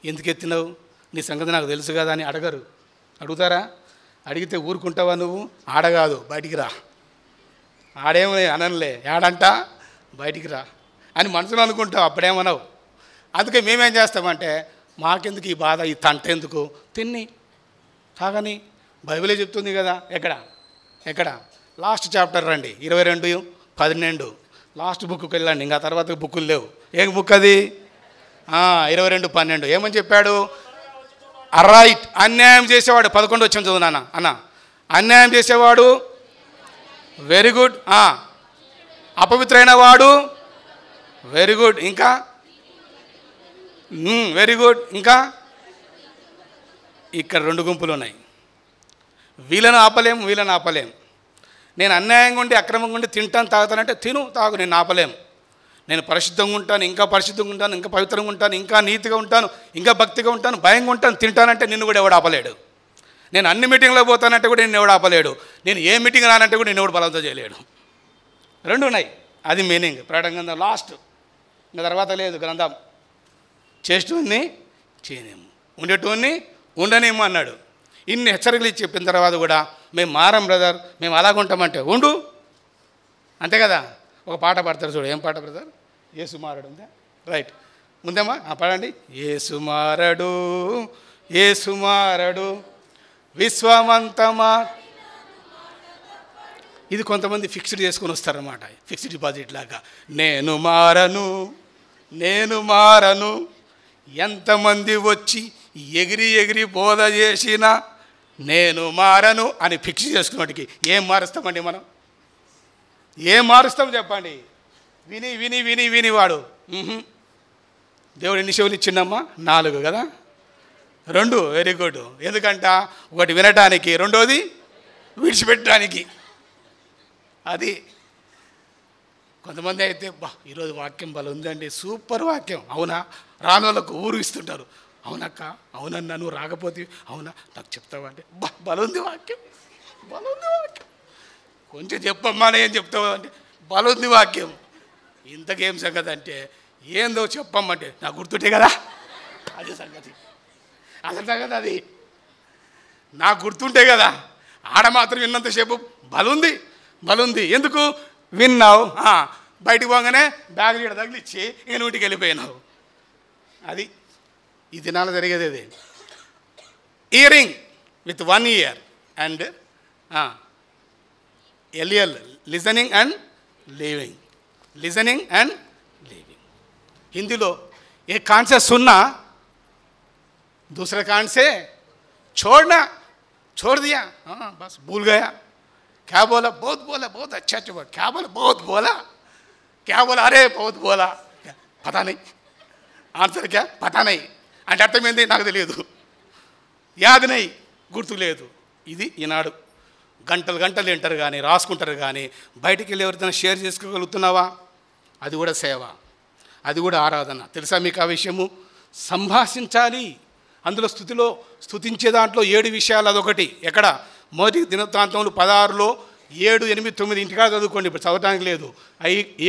ఎందుకు ఎత్తినావు, నీ సంగతి నాకు తెలుసు కదా అని అడగరు. అడుగుతారా? అడిగితే ఊరుకుంటావా నువ్వు? ఆడగాదు, బయటికి రా. ఆడేమో అనలే, ఆడంట బయటికి రా అని మనసులో అనుకుంటావు, అప్పుడేమనవు. అందుకే మేమేం చేస్తామంటే, మాకెందుకు ఈ బాధ, ఈ తంట ఎందుకు, తిన్ని తాగని బైబిలే చెప్తుంది కదా. ఎక్కడ లాస్ట్ చాప్టర్ రండి, 22:12 లాస్ట్ బుక్కి వెళ్ళండి. ఇంకా తర్వాత బుక్కులు లేవు. ఏం బుక్ అది? 22:12. ఏమని చెప్పాడు? రైట్. అన్యాయం చేసేవాడు 11 వచ్చిన చదువు నాన్న అన్న. అన్యాయం చేసేవాడు వెరీ గుడ్. అపవిత్రైన వాడు వెరీ గుడ్. ఇంకా వెరీ గుడ్. ఇంకా ఇక్కడ 2 గుంపులు ఉన్నాయి. వీళ్ళను ఆపలేం. నేను అన్యాయంగా ఉండి అక్రమంగా ఉండి తింటాను తాగుతానంటే తిను తాగు, నేను ఆపలేం. నేను పరిశుద్ధంగా ఉంటాను, ఇంకా పరిశుద్ధంగా ఉంటాను, ఇంకా పవిత్రంగా ఉంటాను, ఇంకా నీతిగా ఉంటాను, ఇంకా భక్తిగా ఉంటాను, భయంగా ఉంటాను, తింటానంటే నిన్ను కూడా ఎవడు ఆపలేడు. నేను అన్ని మీటింగ్లో పోతానంటే కూడా నిన్ను ఎవడు ఆపలేడు. నేను ఏ మీటింగ్ రానంటే కూడా నిన్ను ఎవడు బలంతో చేయలేడు. 2 ఉన్నాయి. అది మీనింగ్. ప్రకటన గ్రంథం లాస్ట్. ఇంకా తర్వాత లేదు గ్రంథం. చేసేటోన్ని చేయనేము, ఉండేటోన్ని ఉండనేమో అన్నాడు. ఇన్ని హెచ్చరికలు ఇచ్చి చెప్పిన తర్వాత కూడా మేము మారం బ్రదర్, మేము అలాగుంటామంటే ఉండు, అంతే కదా. ఒక పాట పాడతారు చూడు. ఏం పాట బ్రదర్? యేసు మారడు ఉందా? రైట్, ఉందేమ్మా పాడండి. యేసు మారడు, యేసు మారడు విశ్వమంతమా. ఇది కొంతమంది ఫిక్స్డ్ చేసుకొని వస్తారన్నమాట, ఫిక్స్డ్ డిపాజిట్ లాగా. నేను మారను ఎంతమంది వచ్చి ఎగిరి బోధ చేసినా నేను మారను అని ఫిక్స్ చేసుకున్నటికి ఏం మారుస్తామండి మనం? ఏం మారుస్తాం చెప్పండి? విని వాడు. దేవుడు ఎన్ని చెవులు ఇచ్చిండమ్మా? 4 కదా. 2 వెరీ గుడ్. ఎందుకంట ఒకటి వినటానికి, రెండోది విడిచిపెట్టడానికి. అది కొంతమంది అయితే ఈరోజు వాక్యం బలం ఉందండి, సూపర్ వాక్యం. అవునా? రాని వాళ్ళకు ఊరు ఇస్తుంటారు. అవునక్క, అవునన్నా, నువ్వు రాకపోతే అవునా నాకు చెప్తావా అంటే బలుంది వాక్యం. కొంచెం చెప్పమ్మా, ఏం చెప్తావు అంటే బలుంది వాక్యం. ఇంతకేం సంగతి అంటే ఏందో చెప్పమ్మంటే నాకు గుర్తుంటే కదా. అది సంగతి, అసలు సంగతి అది నాకు గుర్తుంటే కదా. ఆడ మాత్రం విన్నంతసేపు బలుంది. ఎందుకు విన్నావు? బయటికి పోగానే బ్యాగ్ ఇక్కడ తగిలిచ్చి ఇంక నూటికి వెళ్ళిపోయినావు. అది ఈ దినాలు జరిగేది. అది hearing with 1 ear and listening and living. Hindi एक कान से सुनना, दूसरे कान से छोड़ना, छोड़ दिया, हाँ बस भूल गया। क्या बोला? बहुत बोला, बहुत अच्छा बोला। क्या बोला? बहुत बोला। क्या बोला? अरे बहुत बोला, पता नहीं ఆన్సర్ क्या పతా नहीं అంటే అర్థమైంది నాకు తెలియదు, యాద नहीं గుర్తు లేదు. ఇది ఈనాడు గంటలు గంటలు వింటారు కానీ రాసుకుంటారు కానీ బయటికి వెళ్ళి ఎవరితో షేర్ చేసుకోగలుగుతున్నావా? అది కూడా సేవ, అది కూడా ఆరాధన. తెలుసా మీకు ఆ విషయము? సంభాషించాలి. అందులో స్తుతించే దాంట్లో 7 విషయాలు, అదొకటి. ఎక్కడ? మొదటి దినవృత్తాంతములు 16లో 7, 8, 9 ఇంటికా చదువుకోండి, ఇప్పుడు చదవటానికి లేదు.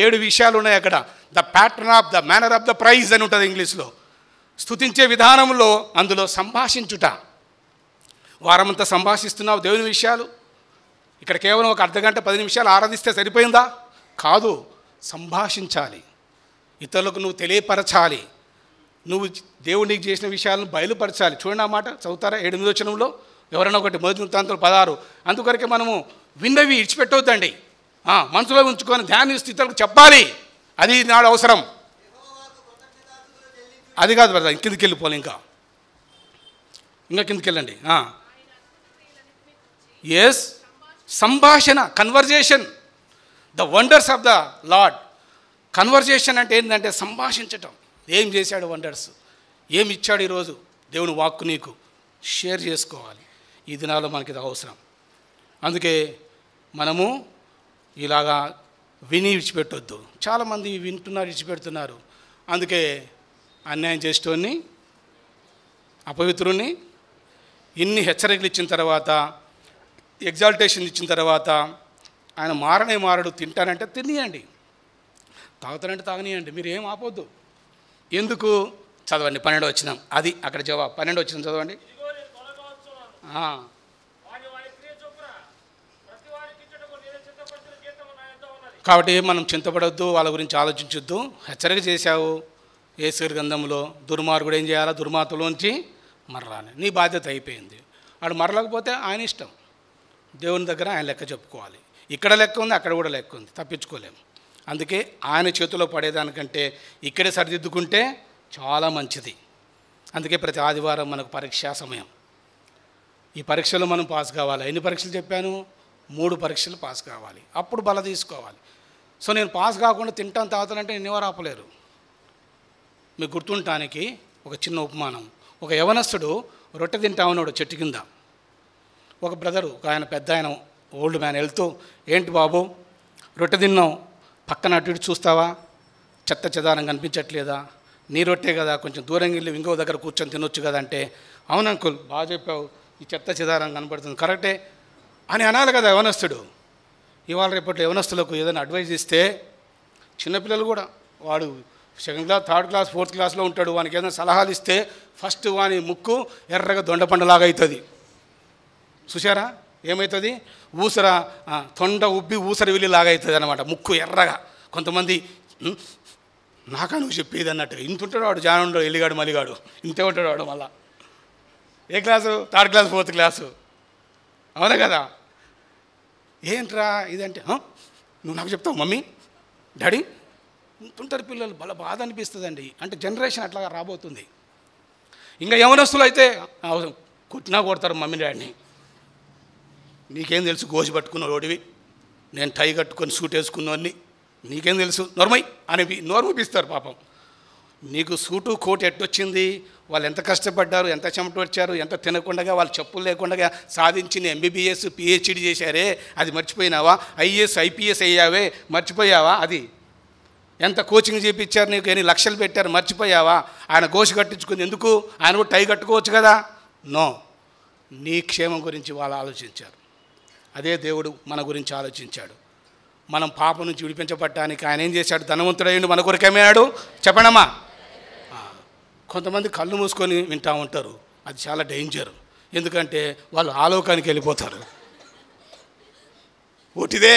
7 విషయాలు ఉన్నాయి అక్కడ. The pattern of the manner of the prize అని ఉంటుంది ఇంగ్లీష్లో. స్తుతించే విధానంలో అందులో సంభాషించుట. వారమంతా సంభాషిస్తున్నావు దేవుని విషయాలు. ఇక్కడ కేవలం ఒక అర్ధగంట 10 నిమిషాలు ఆరాధిస్తే సరిపోయిందా? కాదు, సంభాషించాలి. ఇతరులకు నువ్వు తెలియపరచాలి. నువ్వు దేవుడికి చేసిన విషయాలను బయలుపరచాలి. చూడండి ఆ మాట చదువుతారా 8వ వచనంలో? ఎవరైనా ఒకటి మొదటి వృత్తాంతాలు 16. అందుకొరకే మనము విన్నవి ఇడిచిపెట్టవద్దండి, మనసులో ఉంచుకొని ధ్యానిస్తూ ఇతరులకు చెప్పాలి. అది నాడు అవసరం. అది కాదు బ్రదర్, కిందికి వెళ్ళిపోవాలి. ఇంకా కిందికి వెళ్ళండి. ఎస్, సంభాషణ, conversation, the wonders of the lord. Conversation అంటే ఏంటంటే సంభాషించటం. ఏం చేశాడు వండర్స్, ఏమి ఇచ్చాడు ఈరోజు దేవుని వాక్కు నీకు షేర్ చేసుకోవాలి. ఈ దినాల్లో మనకి ఇది అవసరం. అందుకే మనము ఇలాగా విని విడిచిపెట్టొద్దు. చాలామంది వింటున్నారు, విడిచిపెడుతున్నారు. అందుకే అన్యాయం చేసేటోన్ని, అపవిత్రుని ఇన్ని హెచ్చరికలు ఇచ్చిన తర్వాత, ఎగ్జాల్టేషన్ ఇచ్చిన తర్వాత ఆయన మారడు. తింటానంటే తినియండి, తాగుతానంటే తాగనియండి, మీరు ఏం ఆపొద్దు. ఎందుకు? చదవండి 12వ వచనం. అది అక్కడ జవాబు. 12వ వచనం చదవండి. కాబట్టి మనం చింతపడొద్దు, వాళ్ళ గురించి ఆలోచించొద్దు. హెచ్చరిక చేశావు యేసు గ్రంథంలో, దుర్మార్గుడు ఏం చేయాలా? దుర్మార్గులోంచి మరలాలి. నీ బాధ్యత అయిపోయింది. వాడు మరలకపోతే ఆయన ఇష్టం. దేవుని దగ్గర ఆయన లెక్క చెప్పుకోవాలి. ఇక్కడ లెక్క ఉంది, అక్కడ కూడా లెక్క ఉంది, తప్పించుకోలేము. అందుకే ఆయన చేతిలో పడేదానికంటే ఇక్కడే సరిదిద్దుకుంటే చాలా మంచిది. అందుకే ప్రతి ఆదివారం మనకు పరీక్షా సమయం. ఈ పరీక్షలో మనం పాస్ కావాలి. ఎన్ని పరీక్షలు చెప్పాను? 3 పరీక్షలు పాస్ కావాలి, అప్పుడు బల తీసుకోవాలి. సో నేను పాస్ కాకుండా తింటాను తాగుతానంటే ఎన్నివారు ఆపలేరు. మీకు గుర్తుంటానికి ఒక చిన్న ఉపమానం. ఒక యవనస్తుడు రొట్టె తింటా ఉన్నాడు చెట్టు కింద. ఒక బ్రదరు, ఒక ఆయన పెద్ద ఆయన, ఓల్డ్ మ్యాన్ వెళ్తూ, ఏంటి బాబు రొట్టె తిన్నావు, పక్కన అటు ఇటు చూస్తావా? చెత్త చెదారం కనిపించట్లేదా? నీ రొట్టె కదా, కొంచెం దూరంగా వెళ్ళి ఇంకో దగ్గర కూర్చొని తినొచ్చు కదా అంటే, అవును అంకుల్ బాగా చెప్పావు, ఈ చెత్త చెదారం కనపడుతుంది, కరెక్టే అని అనాలి కదా యవనస్తుడు. ఇవాళ రేపట్లో యవనస్తులకు ఏదైనా అడ్వైజ్ ఇస్తే, చిన్నపిల్లలు కూడా, వాడు 2nd class 3rd class 4th క్లాస్లో ఉంటాడు, వానికి ఏదైనా సలహాలు ఇస్తే ఫస్ట్ వాని ముక్కు ఎర్రగా దొండపండులాగా అవుతుంది. చూసారా ఏమవుతుంది? తొండ ఉబ్బి ఊసరి వెళ్ళిలాగా అవుతుంది అనమాట, ముక్కు ఎర్రగా. కొంతమంది నాకా నువ్వు చెప్పేది అన్నట్టుగా ఇంత ఉంటాడు వాడు, జానుండో ఎల్లిగాడు మలిగాడు, ఇంతే ఉంటాడు వాడు. మళ్ళా ఏ class? 3rd class 4th class. అవునా కదా? ఏంట్రా ఇదంటే, నువ్వు నాకు చెప్తావు మమ్మీ డాడీ. ఇంతుంటారు పిల్లలు, బాధ అనిపిస్తుందండి. అంటే జనరేషన్ అట్లాగా రాబోతుంది. ఇంకా యవనస్తులు అయితే కొట్టినా కొడతారు మమ్మీ డాడీని. నీకేం తెలుసు గోసి పట్టుకున్న రోడివి, నేను టై కట్టుకొని సూట్ వేసుకున్నవన్నీ నీకేం తెలుసు నోర్మై అని నోర్మూపిస్తారు పాపం. నీకు సూటు కోట్ ఎట్టొచ్చింది, వాళ్ళు ఎంత కష్టపడ్డారు, ఎంత చెమట వచ్చారు, ఎంత తినకుండా వాళ్ళు చెప్పులు లేకుండా సాధించిన MBBS PhD చేశారే, అది మర్చిపోయినావా? IAS IPS అయ్యావే, మర్చిపోయావా? అది ఎంత కోచింగ్ చేయించారు నీకు, ఎన్ని లక్షలు పెట్టారు, మర్చిపోయావా? ఆయన గోసి కట్టించుకుంది ఎందుకు? ఆయన కూడా టై కట్టుకోవచ్చు కదా. నో, నీ క్షేమం గురించి వాళ్ళు ఆలోచించారు. అదే దేవుడు మన గురించి ఆలోచించాడు. మనం పాపం నుంచి విడిపించబడటానికి ఆయన ఏం చేశాడు? ధనవంతుడయ్యుండి మన కొరకేమయ్యాడు? చెప్పండమ్మా. కొంతమంది కళ్ళు మూసుకొని వింటూ ఉంటారు, అది చాలా డేంజర్. ఎందుకంటే వాళ్ళు ఆలోకానికి వెళ్ళిపోతారు. ఒట్టిదే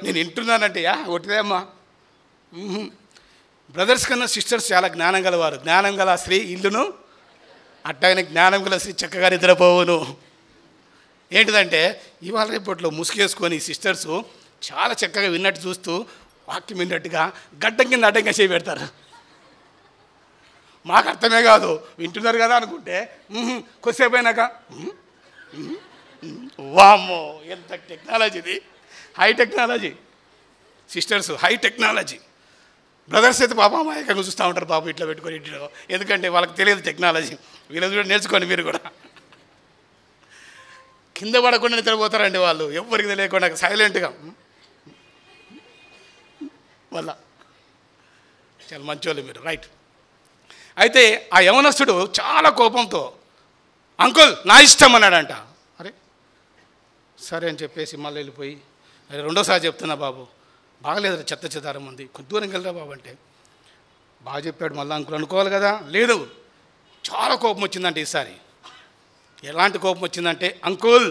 నేను వింటున్నానంటే ఒట్టిదే అమ్మా. బ్రదర్స్ కన్నా సిస్టర్స్ చాలా జ్ఞానం గలవారు. జ్ఞానం గల స్త్రీ ఇల్లును అట్టయిన జ్ఞానం గల స్త్రీ చక్కగా నిద్రపోవును. ఏంటిదంటే ఇవాళ రేపట్లో ముసుగేసుకొని సిస్టర్సు చాలా చక్కగా విన్నట్టు చూస్తూ వాక్యం విన్నట్టుగా గడ్డం కింద అడ్డంగా చేయి పెడతారు. మాకు అర్థమే కాదు, వింటున్నారు కదా అనుకుంటే కొద్దిసేపు అయినాక వామ్మో ఎంత టెక్నాలజీ, ఇది high technology. Sisters high technology, brothers అయితే పాప అమాయకంగా చూస్తూ ఉంటారు పాపం ఇట్లా పెట్టుకొని ఇంటిలో, ఎందుకంటే వాళ్ళకి తెలియదు టెక్నాలజీ. వీళ్ళది కూడా నేర్చుకోండి మీరు కూడా. కింద పడకుండా నిద్రపోతారండి వాళ్ళు, ఎవరికి తెలియకుండా సైలెంట్గా. వల్ల చాలా మంచోళ్ళు మీరు, రైట్. అయితే ఆ యవనస్తుడు చాలా కోపంతో అంకుల్ నా ఇష్టం అన్నాడంట. అరే సరే అని చెప్పేసి మళ్ళీ వెళ్ళిపోయి, అరే రెండోసారి చెప్తున్నా బాబు, బాగలేదు, చెత్త చెదారం ఉంది, కొంత దూరం వెళ్ళరా బాబు అంటే, బాగా చెప్పాడు మళ్ళీ అంకుల్ అనుకోవాలి కదా. లేదు, చాలా కోపం వచ్చిందంటే ఈసారి. ఎలాంటి కోపం వచ్చిందంటే, అంకుల్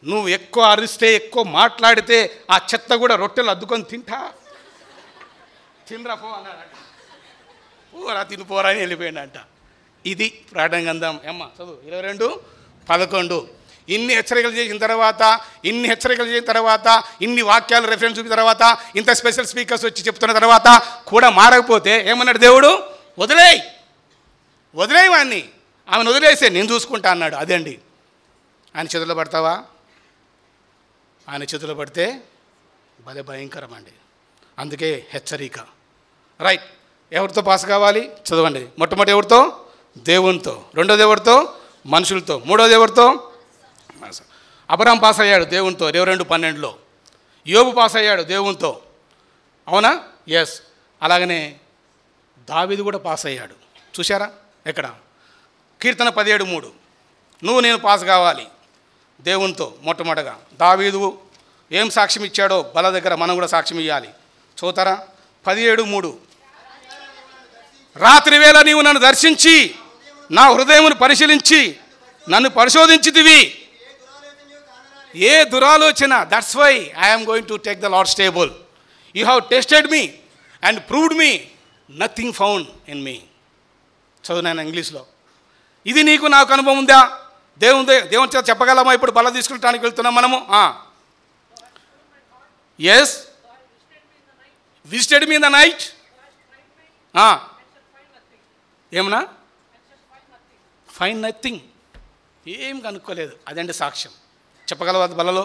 నువ్వు ఎక్కువ అరిస్తే, ఎక్కువ మాట్లాడితే ఆ చెత్త కూడా రొట్టెలు అద్దుకొని తినరా పో అన్నాడంట. పోరా తినిపోరా అని వెళ్ళిపోయాడంట. ఇది ప్రకటన గ్రంథం చదువు 22:11. ఇన్ని హెచ్చరికలు చేసిన తర్వాత, ఇన్ని వాక్యాలు రెఫరెన్స్ చూపిన తర్వాత, ఇంత స్పెషల్ స్పీకర్స్ వచ్చి చెప్తున్న తర్వాత కూడా మారకపోతే ఏమన్నాడు దేవుడు? వదిలేయి వాడిని, ఆమెను వదిలేసే, నేను చూసుకుంటా అన్నాడు. అదే అండి, ఆయన చేతుల్లో పడతావా? ఆయన చేతుల్లో పడితే భలే భయంకరం అండి. అందుకే హెచ్చరిక. రైట్, ఎవరితో పాస్ కావాలి చదవండి. మొట్టమొదటి ఎవరితో? దేవునితో. రెండోది ఎవరితో? మనుషులతో. మూడోది ఎవరితో? అబ్రహాం పాస్ అయ్యాడు దేవునితో 22:12. యోబు పాస్ అయ్యాడు దేవునితో, అవునా? ఎస్. అలాగనే దావీదు కూడా పాస్ అయ్యాడు. చూశారా ఎక్కడ? కీర్తన 17:3. నువ్వు నేను పాస్ కావాలి దేవునితో. మొట్టమొదటిగా దావీదు ఏం సాక్ష్యం ఇచ్చాడో బల దగ్గర మనం కూడా సాక్ష్యం ఇవ్వాలి. చూతారా? 17:3. రాత్రి వేళ నీవు నన్ను దర్శించి నా హృదయమును పరిశీలించి నన్ను పరిశోధించితివి. ఏ దురాలోచన, that's why I'm going to take the Lord's table. You have tested me and proved me, nothing found in me. చదువునాను ఇంగ్లీష్లో. ఇది నీకు నాకు అనుభవం ఉందా? దేవుని చేత చెప్పగలమా? ఇప్పుడు బల తీసుకుంటానికి వెళ్తున్నాం మనము. Yes, visited me in the night. ఏమన్నా? ఫైన్ నథింగ్, ఏం కనుక్కోలేదు. అదండి సాక్ష్యం. చెప్పగలవా బలలో?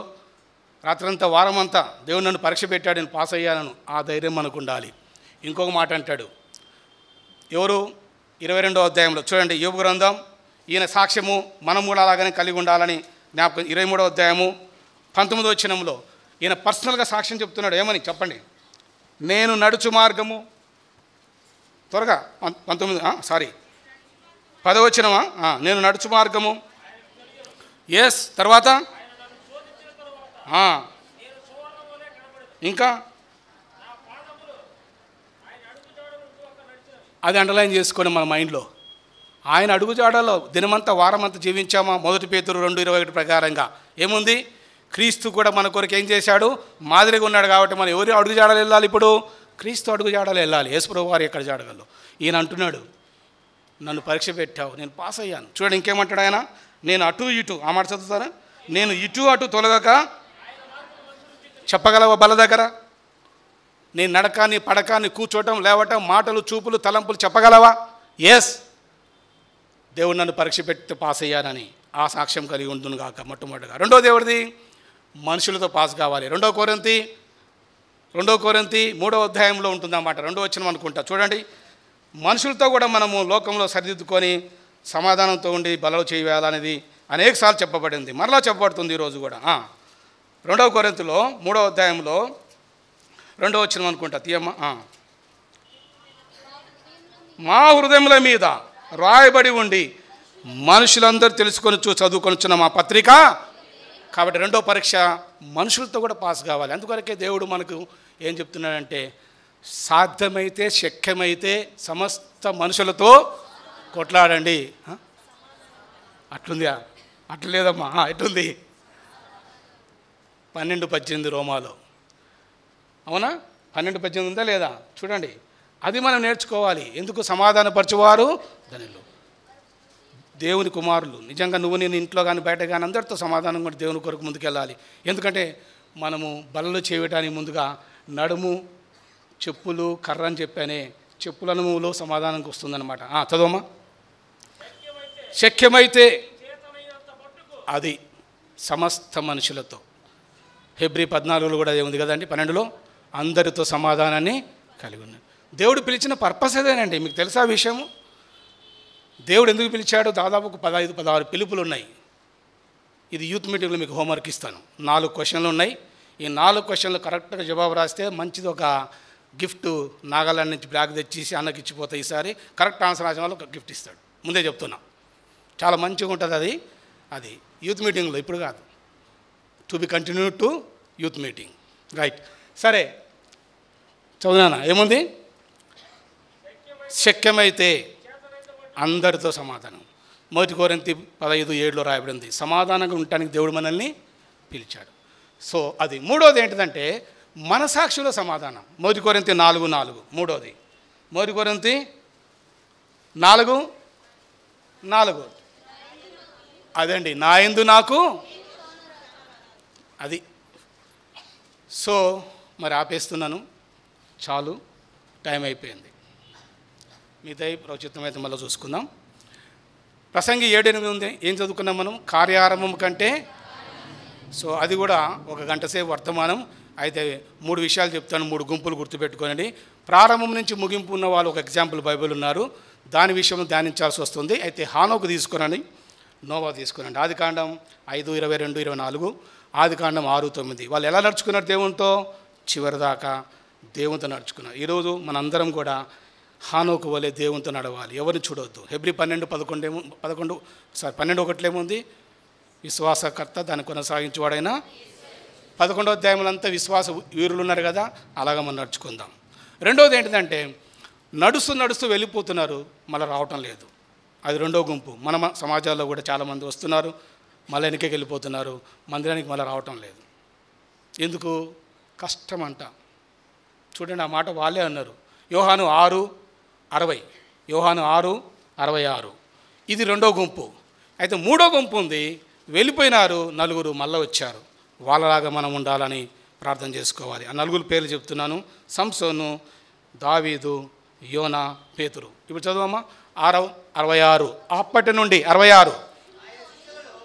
రాత్రంతా వారం అంతా దేవుడు నన్ను పరీక్ష పెట్టాడు, నేను పాస్ అయ్యాను, ఆ ధైర్యం మనకు ఉండాలి. ఇంకొక మాట అంటాడు ఎవరు? 22వ అధ్యాయంలో చూడండి, యోబు గ్రంథం. ఈయన సాక్ష్యము మనం కూడా అలాగనే కలిగి ఉండాలని జ్ఞాపకం. 23వ అధ్యాయము 19వ వచనంలో ఈయన పర్సనల్గా సాక్ష్యం చెప్తున్నాడు. ఏమని చెప్పండి? నేను నడుచు మార్గము, త్వరగా 10వ వచనమా? నేను నడుచు మార్గము. ఎస్. తర్వాత ఇంకా అది అండర్లైన్ చేసుకొని మన మైండ్లో, ఆయన అడుగుజాడలో దినమంతా వారమంతా జీవించామా? 1 పేతురు 2:21 ప్రకారంగా ఏముంది? క్రీస్తు కూడా మన కొరకు ఏం చేశాడు? మాదిరిగా ఉన్నాడు. కాబట్టి మనం ఎవరు అడుగుజాడలు వెళ్ళాలి? ఇప్పుడు క్రీస్తు అడుగుజాడలు వెళ్ళాలి. యేసుప్రభువు వారు ఎక్కడ జాడగలరు? ఈయన అంటున్నాడు, నన్ను పరీక్ష పెట్టావు, నేను పాస్ అయ్యాను. చూడండి ఇంకేమంటాడు ఆయన? నేను అటు ఇటు, ఆ మాట చదువుతారా? నేను ఇటు అటు తొలగక చెప్పగలవా బల దగ్గర? నేను నడకాన్ని పడకాన్ని, కూర్చోవటం లేవటం, మాటలు చూపులు తలంపులు చెప్పగలవా? ఎస్, దేవుడు నన్ను పరీక్ష పెట్టి పాస్ అయ్యానని ఆ సాక్ష్యం కలిగి ఉంటుంది కాక మొట్టమొదటిగా. రెండోది ఎవరిది? మనుషులతో పాస్ కావాలి. 2 కొరింథీ 3వ అధ్యాయంలో ఉంటుందన్నమాట. 2వ వచనం అనుకుంటా. చూడండి, మనుషులతో కూడా మనము లోకంలో సరిదిద్దుకొని సమాధానంతో ఉండి బలలో చేయవేయాలనేది అనేకసార్లు చెప్పబడింది, మరలా చెప్పబడుతుంది ఈరోజు కూడా. 2వ కొరింథీలో 3వ అధ్యాయంలో 2వ వచనం అనుకుంటా తీయమ్మా. మా హృదయముల మీద రాయబడి ఉండి మనుషులందరూ తెలుసుకొని చదువుకొనిచున్న మా పత్రిక. కాబట్టి 2వ పరీక్ష మనుషులతో కూడా పాస్ కావాలి. అందుకొరకే దేవుడు మనకు ఏం చెప్తున్నాడంటే, సాధ్యమైతే శక్యమైతే సమస్త మనుషులతో కొట్లాడండి. అట్లుందా? అట్లా లేదమ్మా, ఎట్లుంది? 12:18 రోమాలో, అవునా? 12:18 ఉందా లేదా? చూడండి, అది మనం నేర్చుకోవాలి. ఎందుకు? సమాధానపరచువారు ధనులు, దేవుని కుమారులు. నిజంగా నువ్వు నేను ఇంట్లో కానీ బయట కానీ అందరితో సమాధానం కూడా దేవుని కొరకు ముందుకెళ్ళాలి. ఎందుకంటే మనము బలలో చేయటానికి ముందుగా నడుము, చెప్పులు, కర్ర అని చెప్పానే, చెప్పుల అనుభవంలో సమాధానంకి వస్తుందన్నమాట. చదవమ్మా. శక్యమైతే అది సమస్త మనుషులతో. హెబ్రీ 14లో కూడా అదే ఉంది కదండి, 12లో అందరితో సమాధానాన్ని కలిగి ఉన్నాడు. దేవుడు పిలిచిన పర్పస్ అదేనండి. మీకు తెలుసా విషయము? దేవుడు ఎందుకు పిలిచాడు? దాదాపు 15-16 పిలుపులు ఉన్నాయి. ఇది యూత్ మీటింగ్లో మీకు హోంవర్క్ ఇస్తాను. 4 క్వశ్చన్లు ఉన్నాయి. ఈ 4 క్వశ్చన్లు కరెక్ట్గా జవాబు రాస్తే మంచిది ఒక గిఫ్ట్ నాగాలాండ్ నుంచి బ్యాగ్ తెచ్చేసి అన్నకి ఇచ్చిపోతే ఈసారి కరెక్ట్ ఆన్సర్ రాసిన వాళ్ళు ఒక గిఫ్ట్ ఇస్తాడు. ముందే చెప్తున్నా, చాలా మంచిగా ఉంటుంది అది యూత్ మీటింగ్లో, ఇప్పుడు కాదు. To be continue to youth meeting, right? సరే చదువునా, ఏముంది? శక్యమైతే అందరితో సమాధానం. 1 కొరింథీ 15:7లో రాయబడింది. సమాధానంగా ఉండటానికి దేవుడు మనల్ని పిలిచాడు. సో అది. మూడోది ఏంటిదంటే మనసాక్షిలో సమాధానం. 1 కొరింథీ 4:4. మూడోది 1 కొరింథీ 4:4. అదండి, నా యందు నాకు అది. సో మరి ఆపేస్తున్నాను, చాలు, టైం అయిపోయింది. మిగతా ప్రవచితం అయితే మళ్ళీ చూసుకుందాం. ప్రసంగి 7:8 ఉంది. ఏం చదువుకున్నాం మనం? కార్యారంభం కంటే. సో అది కూడా 1 గంట సేపు వర్తమానం. అయితే 3 విషయాలు చెప్తాను, 3 గుంపులు గుర్తుపెట్టుకోనండి. ప్రారంభం నుంచి ముగింపు ఉన్న వాళ్ళు ఒక ఎగ్జాంపుల్ బైబిల్ ఉన్నారు, దాని విషయంలో ధ్యానించాల్సి వస్తుంది. అయితే హానోకు తీసుకురండి, నోవా తీసుకురండి. ఆదికాండం 5:22-24, ఆదికాండం 6:9. వాళ్ళు ఎలా నడుచుకున్నారు దేవునితో? చివరిదాకా దేవునితో నడుచుకున్నారు. ఈరోజు మనందరం కూడా హానోకు వలె దేవునితో నడవాలి, ఎవరిని చూడవద్దు. హెబ్రీ 12:1 ఏముంది? విశ్వాసకర్త, దాన్ని కొనసాగించేవాడైనా. 11వ అధ్యాయంలో అంతా విశ్వాస వీరులు ఉన్నారు కదా, అలాగా మనం నడుచుకుందాం. రెండవది ఏంటిదంటే నడుస్తూ వెళ్ళిపోతున్నారు, మళ్ళీ రావటం లేదు. అది రెండో గుంపు. మన సమాజాల్లో కూడా చాలామంది వస్తున్నారు, మళ్ళీ వెనక్కి వెళ్ళిపోతున్నారు, మందిరానికి మళ్ళీ రావటం లేదు. ఎందుకు? కష్టం అంట. చూడండి, ఆ మాట వాళ్ళే అన్నారు. యోహాను 6:60, యోహాను 6:66. ఇది రెండో గుంపు. అయితే మూడో గుంపు ఉంది, వెళ్ళిపోయినారు, 4 మళ్ళీ వచ్చారు. వాళ్ళలాగా మనం ఉండాలని ప్రార్థన చేసుకోవాలి. ఆ 4 పేర్లు చెప్తున్నాను: సంసోను, దావీదు, యోనా, పేతురు. ఇప్పుడు చదువమ్మా. 66. అప్పటి నుండి 66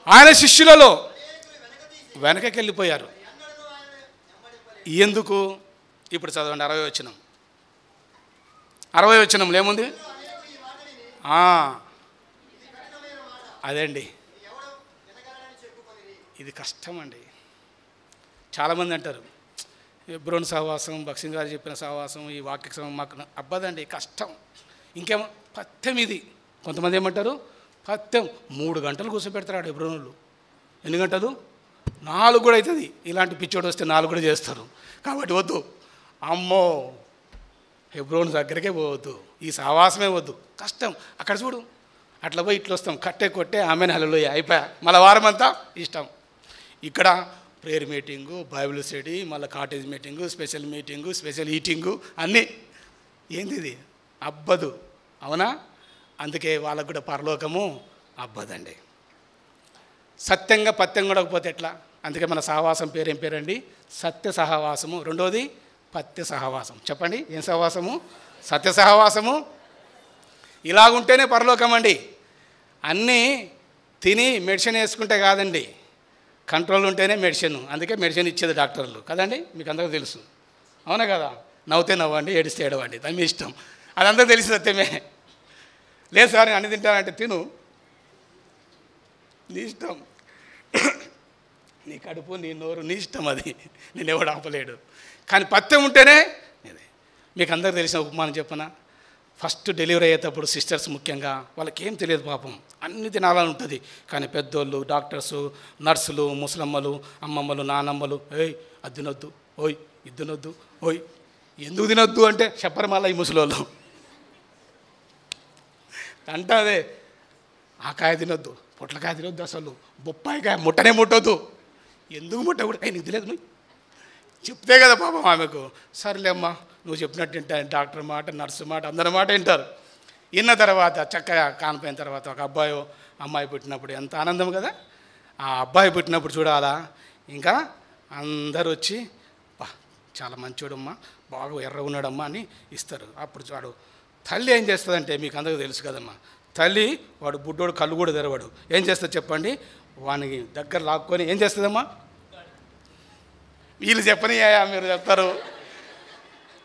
ఆయన శిష్యులలో వెనకకి వెళ్ళిపోయారు. ఎందుకు? ఇప్పుడు చదవండి 60వ వచనం. 60వ వచనంలో ఏముంది? అదండి, ఇది కష్టం అండి. చాలామంది అంటారు హెబ్రోను సహవాసం, భక్సింగ్ గారు చెప్పిన సహవాసం, ఈ వాక్య మాకు అబ్బదండి, కష్టం. ఇంకేమో పథ్యం ఇది. కొంతమంది ఏమంటారు? పథ్యం 3 గంటలు కూర్చోబెడతారు హెబ్రోనులు. ఎన్ని గంటలు? 4 కూడా అవుతుంది. ఇలాంటి పిచ్చోడు వస్తే 4 కూడా చేస్తారు. కాబట్టి వద్దు, అమ్మో, హెబ్రోను దగ్గరికే పోవద్దు, ఈ సహవాసమే వద్దు, కష్టం. అక్కడ చూడు, అట్లా పోయి ఇట్లా వస్తాం, కట్టే కొట్టే ఆమెను హల్లెలూయా అయిపోయా, మళ్ళీ వారం అంతా ఇష్టం. ఇక్కడ ప్రేయర్ మీటింగు, బైబిల్ స్టడీ, మళ్ళీ cottage meeting, special meeting, special eating, అన్నీ. ఏంది ఇది? అబ్బదు, అవునా? అందుకే వాళ్ళకు కూడా పరలోకము అబ్బదండి. సత్యంగా పత్యం కూడకపోతే ఎట్లా? అందుకే మన సహవాసం పేరు ఏం పేరండి? సత్య సహవాసము. రెండోది పత్య సహవాసం. చెప్పండి, ఏం సహవాసము? సత్య సహవాసము. ఇలాగుంటేనే పరలోకం అండి. అన్నీ తిని మెడిసిన్ వేసుకుంటే కాదండి, కంట్రోల్ ఉంటేనే మెడిసిన్. అందుకే మెడిసిన్ ఇచ్చేది డాక్టర్లు కదండి, మీకు అందరికీ తెలుసు, అవునా కదా? నవ్వుతే నవ్వండి, ఏడిస్తే ఏడవండి, దాని మీ ఇష్టం. అదంతా తెలిసి సత్యమే. లేదు సార్ అన్ని తింటానంటే తిను, నీ ఇష్టం, నీ కడుపు, నీ నోరు, నీ ఇష్టం, అది నేను ఎవడు ఆపలేడు. కానీ పత్యం ఉంటేనే మీకు అందరికీ తెలిసిన ఉపమానం చెప్పనా? ఫస్ట్ డెలివరీ అయ్యేటప్పుడు సిస్టర్స్ ముఖ్యంగా వాళ్ళకి ఏం తెలియదు పాపం, అన్ని తినాలని ఉంటుంది. కానీ పెద్దోళ్ళు, డాక్టర్సు, నర్సులు, ముసలమ్మలు, అమ్మమ్మలు, నానమ్మలు, ఏయ్ అది తినొద్దు, ఓయ్ ఇది తినొద్దు, ఓయ్ ఎందుకు తినొద్దు అంటే చెప్పరు మళ్ళీ ఈ ముసలోళ్ళు అంటాదే. ఆ కాయ తినొద్దు, పొట్లకాయ తినొద్దు, అసలు బొప్పాయికాయ ముట్టనే ముట్టొద్దు. ఎందుకు ముట్టకూడదు? నీకు తెలియదు, నువ్వు చెప్తే కదా పాపం ఆమెకు. సరేలే అమ్మా, నువ్వు చెప్పినట్టు వింటాను, డాక్టర్ మాట, నర్సు మాట, అందరి మాట వింటారు. విన్న తర్వాత చక్కగా కానిపోయిన తర్వాత ఒక అబ్బాయో అమ్మాయి పుట్టినప్పుడు ఎంత ఆనందం కదా. ఆ అబ్బాయి పుట్టినప్పుడు చూడాలా, ఇంకా అందరూ వచ్చి చాలా మంచోడమ్మా, బాగా ఎర్రగా ఉన్నాడమ్మా అని ఇస్తారు. అప్పుడు వాడు తల్లి ఏం చేస్తుందంటే మీకు అందరికీ తెలుసు కదమ్మా, తల్లి వాడు బుడ్డోడు కళ్ళు కూడా తెరవాడు, ఏం చేస్తుంది చెప్పండి, వానికి దగ్గర లాక్కొని ఏం చేస్తుందమ్మా? వీళ్ళు చెప్పని మీరు చెప్తారు,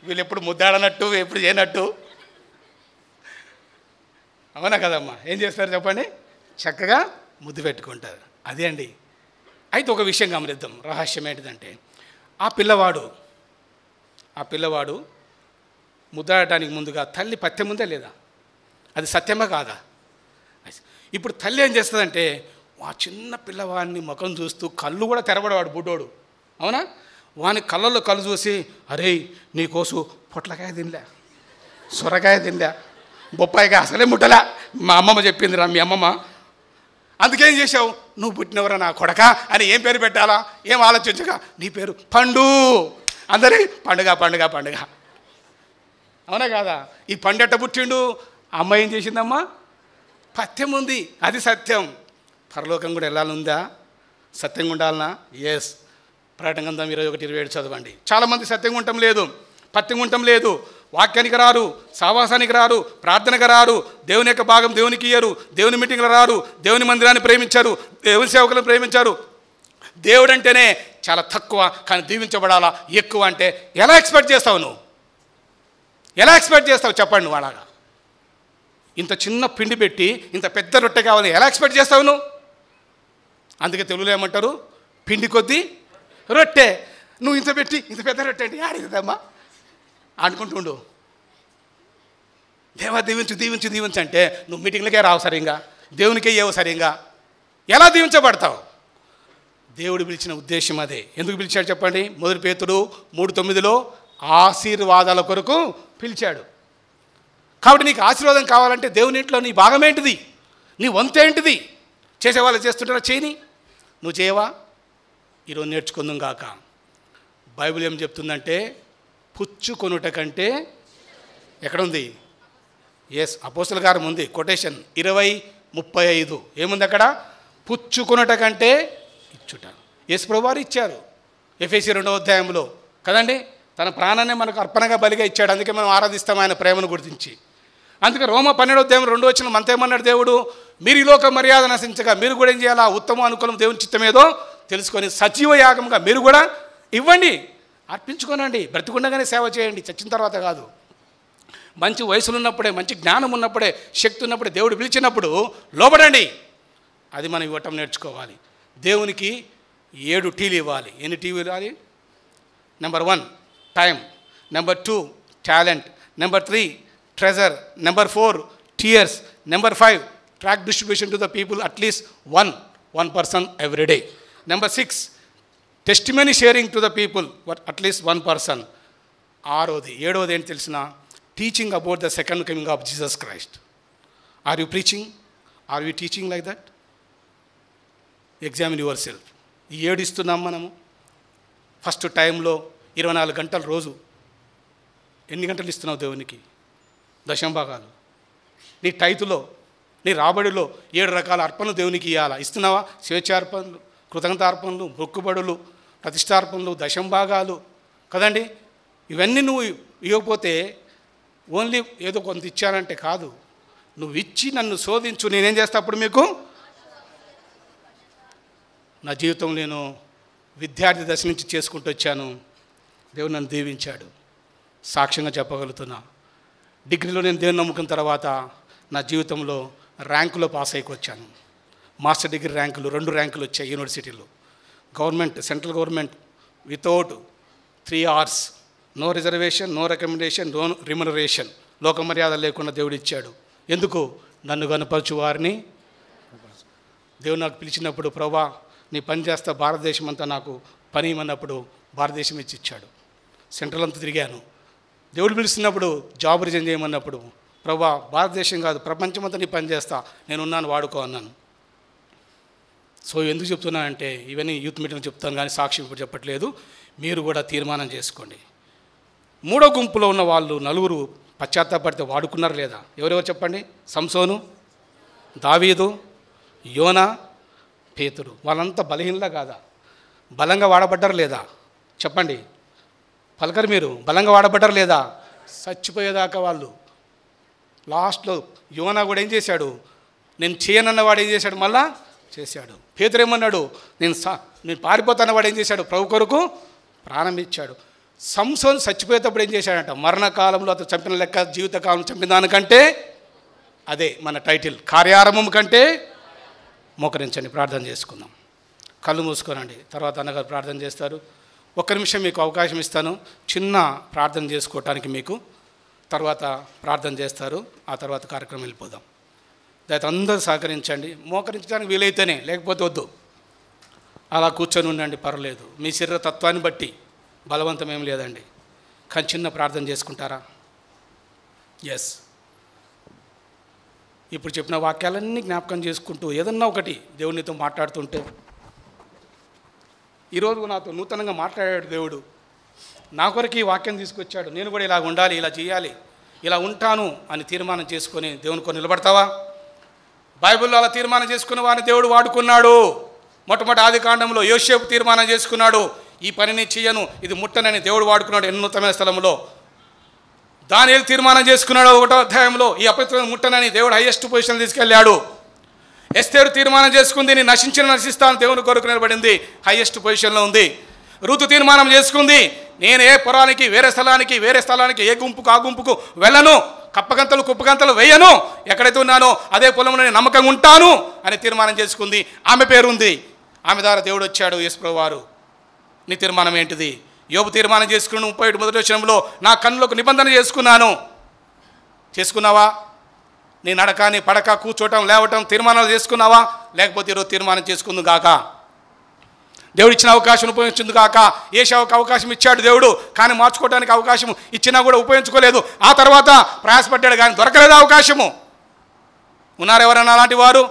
వీళ్ళు ఎప్పుడు ముద్దాడనట్టు ఎప్పుడు చేయనట్టు, అవునా కదమ్మా? ఏం చేస్తారు చెప్పండి, చక్కగా ముద్దు పెట్టుకుంటారు. అదే అండి. అయితే ఒక విషయం గమనిద్దాం, రహస్యం ఏంటిదంటే ఆ పిల్లవాడు ముద్దాడటానికి ముందుగా తల్లి పత్యం ఉందా లేదా? అది సత్యమా కాదా? ఇప్పుడు తల్లి ఏం చేస్తుందంటే ఆ చిన్న పిల్లవాడిని ముఖం చూస్తూ కళ్ళు కూడా తెరబడవాడు బుడ్డోడు, అవునా? వాని కళ్ళల్లో కళ్ళు చూసి, అరే నీకోసం పొట్లకాయ తినలే, సొరకాయ తినలే, బొప్పాయికాయ అసలే ముట్టలే, మా అమ్మమ్మ చెప్పిందిరా మీ అమ్మమ్మ, అందుకేం చేసావు, నువ్వు పుట్టినవరా నా కొడక అని ఏం పేరు పెట్టాలా ఏం ఆలోచించగా నీ పేరు పండు, అందరి పండుగ పండుగ పండుగ, అవునా కాదా? ఈ పండెట్ట పుట్టిండు, అమ్మ ఏం చేసిందమ్మా? పథ్యం ఉంది, అది సత్యం. పరలోకం కూడా వెళ్ళాలందా? సత్యంగా ఉండాలనా? ఎస్. ప్రకటన గ్రంథం 21:27 చదవండి. చాలామంది సత్యంగా ఉండటం లేదు, పథ్యంగా ఉండటం లేదు, వాక్యానికి రారు, సావాసానికి రారు, ప్రార్థనకు రారు, దేవుని యొక్క భాగం దేవునికి ఇయ్యరు, దేవుని మీటింగ్లు రారు, దేవుని మందిరాన్ని ప్రేమించారు, దేవుని సేవకులను ప్రేమించారు. దేవుడు అంటేనే చాలా తక్కువ, కానీ దీవించబడాలా ఎక్కువ అంటే ఎలా ఎక్స్పెక్ట్ చేస్తావు నువ్వు? ఎలా ఎక్స్పెక్ట్ చేస్తావు చెప్పండి? నువ్వు అలాగా ఇంత చిన్న పిండి పెట్టి ఇంత పెద్ద రొట్టె కావాలని ఎలా ఎక్స్పెక్ట్ చేస్తావు నువ్వు? అందుకే తెలుగులో ఏమంటారు, పిండి కొద్దీ రొట్టె. నువ్వు ఇంత పెట్టి ఇంత పెద్ద రొట్టె అంటే ఆడిదమ్మా అనుకుంటుండు. దేవా దీవించు దీవించు దీవించు అంటే నువ్వు మీటింగ్లకే రావు సరిగ్గా, దేవునికే ఇవ్వవు సరిగ్గా, ఎలా దీవించబడతావు? దేవుడు పిలిచిన ఉద్దేశం అదే. ఎందుకు పిలిచాడు చెప్పండి? 1 పేతురు 3:9 ఆశీర్వాదాల కొరకు పిలిచాడు. కాబట్టి నీకు ఆశీర్వాదం కావాలంటే దేవుని ఇంట్లో నీ భాగం ఏంటిది, నీ వంతు ఏంటిది? చేసేవాళ్ళు చేస్తుంటారా? చేయని. నువ్వు చేయవా? ఈరోజు నేర్చుకుందాం కాక. బైబిల్ ఏం చెప్తుందంటే పుచ్చుకొనుట కంటే ఎక్కడుంది? ఎస్, అపోస్తలుల గారు ఉంది కొటేషన్ 20:35 ఏముంది అక్కడ? పుచ్చుకొనుట కంటే ఇచ్చుట. యేసు ప్రభువారు ఇచ్చారు ఎఫెసీ 2వ అధ్యాయంలో కదండి. తన ప్రాణాన్ని మనకు అర్పణగా బలిగా ఇచ్చాడు, అందుకే మనం ఆరాధిస్తాం ఆయన ప్రేమను గుర్తించి. అందుకే రోమ 12వ అధ్యాయం 2వ వచనం అంతేమన్నాడు దేవుడు, మీరు ఈ లోక మర్యాద నశించగా మీరు కూడా ఏం చేయాలా? ఉత్తమ అనుకూలం దేవుని చిత్తం ఏదో తెలుసుకొని సజీవ యాగంగా మీరు కూడా ఇవ్వండి, అర్పించుకోనండి. బ్రతికుండగానే సేవ చేయండి, చచ్చిన తర్వాత కాదు. మంచి వయసులో ఉన్నప్పుడే, మంచి జ్ఞానం ఉన్నప్పుడే, శక్తి ఉన్నప్పుడే, దేవుడు పిలిచినప్పుడు లోబడండి. అది మనం ఇవ్వటం నేర్చుకోవాలి. దేవునికి 7 టీలు ఇవ్వాలి. ఎన్ని టీలు ఇవ్వాలి? Number 1 time, number 2 talent, number 3 treasure, number 4 tears, number 5 tract distribution to the people at least one person every day, number 6 testimony sharing to the people at least 1 person. 7వది ఏంటి తెలిసిన? Teaching about the second coming of Jesus Christ. Are you preaching? Are you teaching like that? Examine your self. ఈ 7 ఇస్తున్నాం మనము. First టైంలో 24 గంటలు రోజు ఎన్ని గంటలు ఇస్తున్నావు దేవునికి? దశంభాగాలు. నీ టైతులో, నీ రాబడిలో 7 రకాల అర్పణలు దేవునికి ఇవ్వాలా? ఇస్తున్నావా? స్వేచ్ఛార్పణలు, కృతజ్ఞతార్పణలు, మొక్కుబడులు, ప్రతిష్టార్పణలు, దశంభాగాలు కదండి. ఇవన్నీ నువ్వు ఇవ్వకపోతే ఓన్లీ ఏదో కొంత ఇచ్చానంటే కాదు. నువ్వు ఇచ్చి నన్ను శోధించు, నేనేం చేస్తా అప్పుడు మీకు? నా జీవితం నేను విద్యార్థి దశ నుంచి చేసుకుంటూ వచ్చాను, దేవుడు నన్ను దీవించాడు, సాక్ష్యంగా చెప్పగలుగుతున్నా. డిగ్రీలో నేను దేవుని నమ్ముకున్న తర్వాత నా జీవితంలో ర్యాంకులో పాస్ అయికొచ్చాను. మాస్టర్ డిగ్రీ ర్యాంకులు 2 ర్యాంకులు వచ్చాయి యూనివర్సిటీలో. Government, central government without 3 hours, no reservation, no recommendation, no remuneration, లోక మర్యాద లేకుండా దేవుడు ఇచ్చాడు. ఎందుకు? నన్ను కనపరచు వారిని. దేవుడు నాకు పిలిచినప్పుడు, ప్రభా నీ పని చేస్తా, భారతదేశం అంతా నాకు పని ఇవ్వనప్పుడు భారతదేశం ఇచ్చాడు. సెంట్రల్ అంతా తిరిగాను. దేవుడు పిలుస్తున్నప్పుడు జాబ్ రిజైన్ చేయమన్నప్పుడు, ప్రభా భారతదేశం కాదు ప్రపంచమంతా నీ పని చేస్తా, నేనున్నాను, వాడుకో అన్నాను. సో ఎందుకు చెప్తున్నానంటే ఇవన్నీ యూత్ మీటింగ్ చెప్తాను కానీ సాక్ష్యం ఇప్పుడు చెప్పట్లేదు. మీరు కూడా తీర్మానం చేసుకోండి. 3వ గుంపులో ఉన్న వాళ్ళు 4 పశ్చాత్తాపడితే వాడుకున్నారు లేదా? ఎవరెవరు చెప్పండి? సంసోను, దావీదు, యోనా, పేతురు. వాళ్ళంతా బలహీనలా కాదా? బలంగా వాడబడ్డారు లేదా? చెప్పండి, పలకరు మీరు. బలంగా వాడబడ్డారు లేదా? చచ్చిపోయేదాకా వాళ్ళు లాస్ట్లో యోనా కూడా ఏం చేశాడు? నేను చేయనన్నవాడు ఏం చేశాడు? మళ్ళా చేశాడు. పేతురు ఏమన్నాడు? నేను పారిపోతాన్నవాడు ఏం చేశాడు? ప్రభు కొరకు ప్రాణం ఇచ్చాడు. సంసోన్ చచ్చిపోయేటప్పుడు ఏం చేశాడంట? మరణకాలంలో అతను చంపిన లెక్క జీవితకాలం చంపిన దానికంటే, అదే మన టైటిల్, కార్యారంభం కంటే మోకరించండి. ప్రార్థన చేసుకుందాం. కళ్ళు మూసుకోనండి. తర్వాత అన్నగారు ప్రార్థన చేస్తారు. ఒక్క నిమిషం మీకు అవకాశం ఇస్తాను, చిన్న ప్రార్థన చేసుకోవటానికి మీకు. తర్వాత ప్రార్థన చేస్తారు. ఆ తర్వాత కార్యక్రమం వెళ్ళిపోదాం. దయతో అందరూ సహకరించండి. మోకరించడానికి వీలైతేనే, లేకపోతే వద్దు. అలా కూర్చొని ఉండండి, పర్వాలేదు. మీ శరీర తత్వాన్ని బట్టి బలవంతం ఏం లేదండి. కానీ చిన్న ప్రార్థన చేసుకుంటారా? ఎస్. ఇప్పుడు చెప్పిన వాక్యాలన్నీ జ్ఞాపకం చేసుకుంటూ ఏదన్నా ఒకటి దేవునితో మాట్లాడుతుంటే, ఈరోజు నాతో నూతనంగా మాట్లాడాడు దేవుడు. నా కొరకు ఈ వాక్యం తీసుకొచ్చాడు. నేను కూడా ఇలా ఉండాలి, ఇలా చేయాలి, ఇలా ఉంటాను అని తీర్మానం చేసుకొని దేవుని కొని నిలబడతావా? బైబిల్లో అలా తీర్మానం చేసుకున్న వారిని దేవుడు వాడుకున్నాడు. మొట్టమొదటి ఆది కాండంలో యోసేపు తీర్మానం చేసుకున్నాడు, ఈ పనిని చెయ్యను, ఇది ముట్టనని. దేవుడు వాడుకున్నాడు ఉన్నతమైన స్థలంలో. దానియేలు తీర్మానం చేసుకున్నాడు 1వ అధ్యాయంలో, ఈ అపవిత్రమైన ముట్టనని. దేవుడు హైయెస్ట్ పొజిషన్ తీసుకెళ్ళాడు. ఎస్తేరు తీర్మానం చేసుకుంది, నేను నశిస్తాను, దేవుని కొరకు నిలబడింది, హైయెస్ట్ పొజిషన్లో ఉంది. రూతు తీర్మానం చేసుకుంది, నేను ఏ పురానికి, వేరే స్థలానికి, ఏ గుంపుకు ఆ గుంపుకు వెళ్ళను, కప్పగంతలు కుప్పగంతలు వేయను, ఎక్కడైతే ఉన్నానో అదే పొలంలో నేను నమ్మకంగా ఉంటాను అని తీర్మానం చేసుకుంది. ఆమె పేరుంది. ఆమె ద్వారా దేవుడు వచ్చాడు, యేసుప్రభువు వారు. నీ తీర్మానం ఏంటిది? యోబు తీర్మానం చేసుకుని 37 మొదటి వచనంలో, నా కన్నులకు నిబంధన చేసుకున్నావా? నీ నడక, నీ పడక, కూర్చోవటం, లేవటం తీర్మానాలు చేసుకున్నావా? లేకపోతే ఈరోజు తీర్మానం చేసుకుందు గాక. దేవుడు ఇచ్చిన అవకాశం ఉపయోగించింది కాక. ఏశావుకు అవకాశం ఇచ్చాడు దేవుడు, కానీ మార్చుకోవడానికి అవకాశం ఇచ్చినా కూడా ఉపయోగించుకోలేదు. ఆ తర్వాత ప్రయాసపడ్డాడు, కానీ దొరకలేదు అవకాశము. ఉన్నారు ఎవరైనా అలాంటి వారు?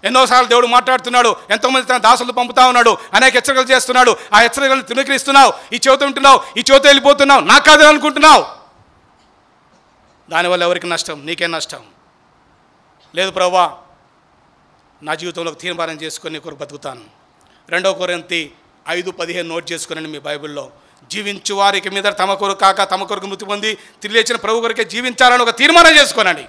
ఎన్నోసార్లు దేవుడు మాట్లాడుతున్నాడు, ఎంతోమంది తన దాసులు పంపుతా ఉన్నాడు, అనేక హెచ్చరికలు చేస్తున్నాడు. ఆ హెచ్చరికలను తిరస్కరిస్తున్నావు, ఈ చెవితో ఉంటున్నావు, ఈ చెవితో వెళ్ళిపోతున్నావు, నాకు కాదు అనుకుంటున్నావు. దానివల్ల ఎవరికి నష్టం? నీకే నష్టం. లేదు ప్రభువా, నా జీవితంలో తీర్మానం చేసుకొని కొరకు బతుకుతాను. 2 కొరింథీ 5:15 నోట్ చేసుకునండి మీ బైబిల్లో. జీవించు వారికి మీద తమ కొరకు కాక తమ కొరకు మృతి పొంది తిరిగి లేచిన ప్రభు కొరకే జీవించాలని ఒక తీర్మానం చేసుకోనండి.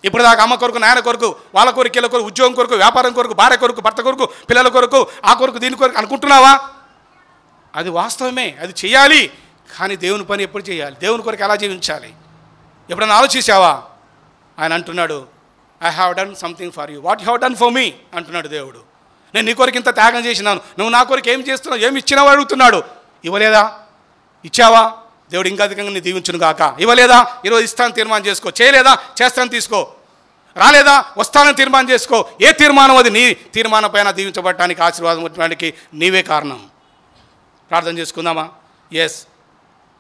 ఇప్పుడు దాకా అమ్మ కొరకు, నాయన కొరకు, వాళ్ళ కొరకు, వీళ్ళ కొరకు, ఉద్యోగం కొరకు, వ్యాపారం కొరకు, భార్య కొరకు, భర్త కొరకు, పిల్లల కొరకు, ఆ కొరకు, దీని కొరకు అనుకుంటున్నావా? అది వాస్తవమే, అది చేయాలి. కానీ దేవుని పని ఎప్పుడు చేయాలి? దేవుని కొరకు ఎలా జీవించాలి? ఎప్పుడైనా ఆలోచించావా? ఆయన అంటున్నాడు, I have done something for you, what you have done for me అంటున్నాడు దేవుడు. నేను నీ కొరకు ఇంత త్యాగం చేసినాను, నువ్వు నా కొరకు ఏం చేస్తున్నావు, ఏమి ఇచ్చినావు అడుగుతున్నాడు. ఇవ్వలేదా? ఇచ్చావా? దేవుడు ఇంకా అధికంగా నీ దీవించును గాక. ఇవ్వలేదా? ఈరోజు ఇస్తాను తీర్మానం చేసుకో. చేయలేదా? చేస్తాను తీసుకో. రాలేదా? వస్తానని తీర్మానం చేసుకో. ఏ తీర్మానం అది? నీ తీర్మానం పైన దీవించబడటానికి, ఆశీర్వాదం వచ్చడానికి నీవే కారణం. ప్రార్థన చేసుకుందామా? ఎస్.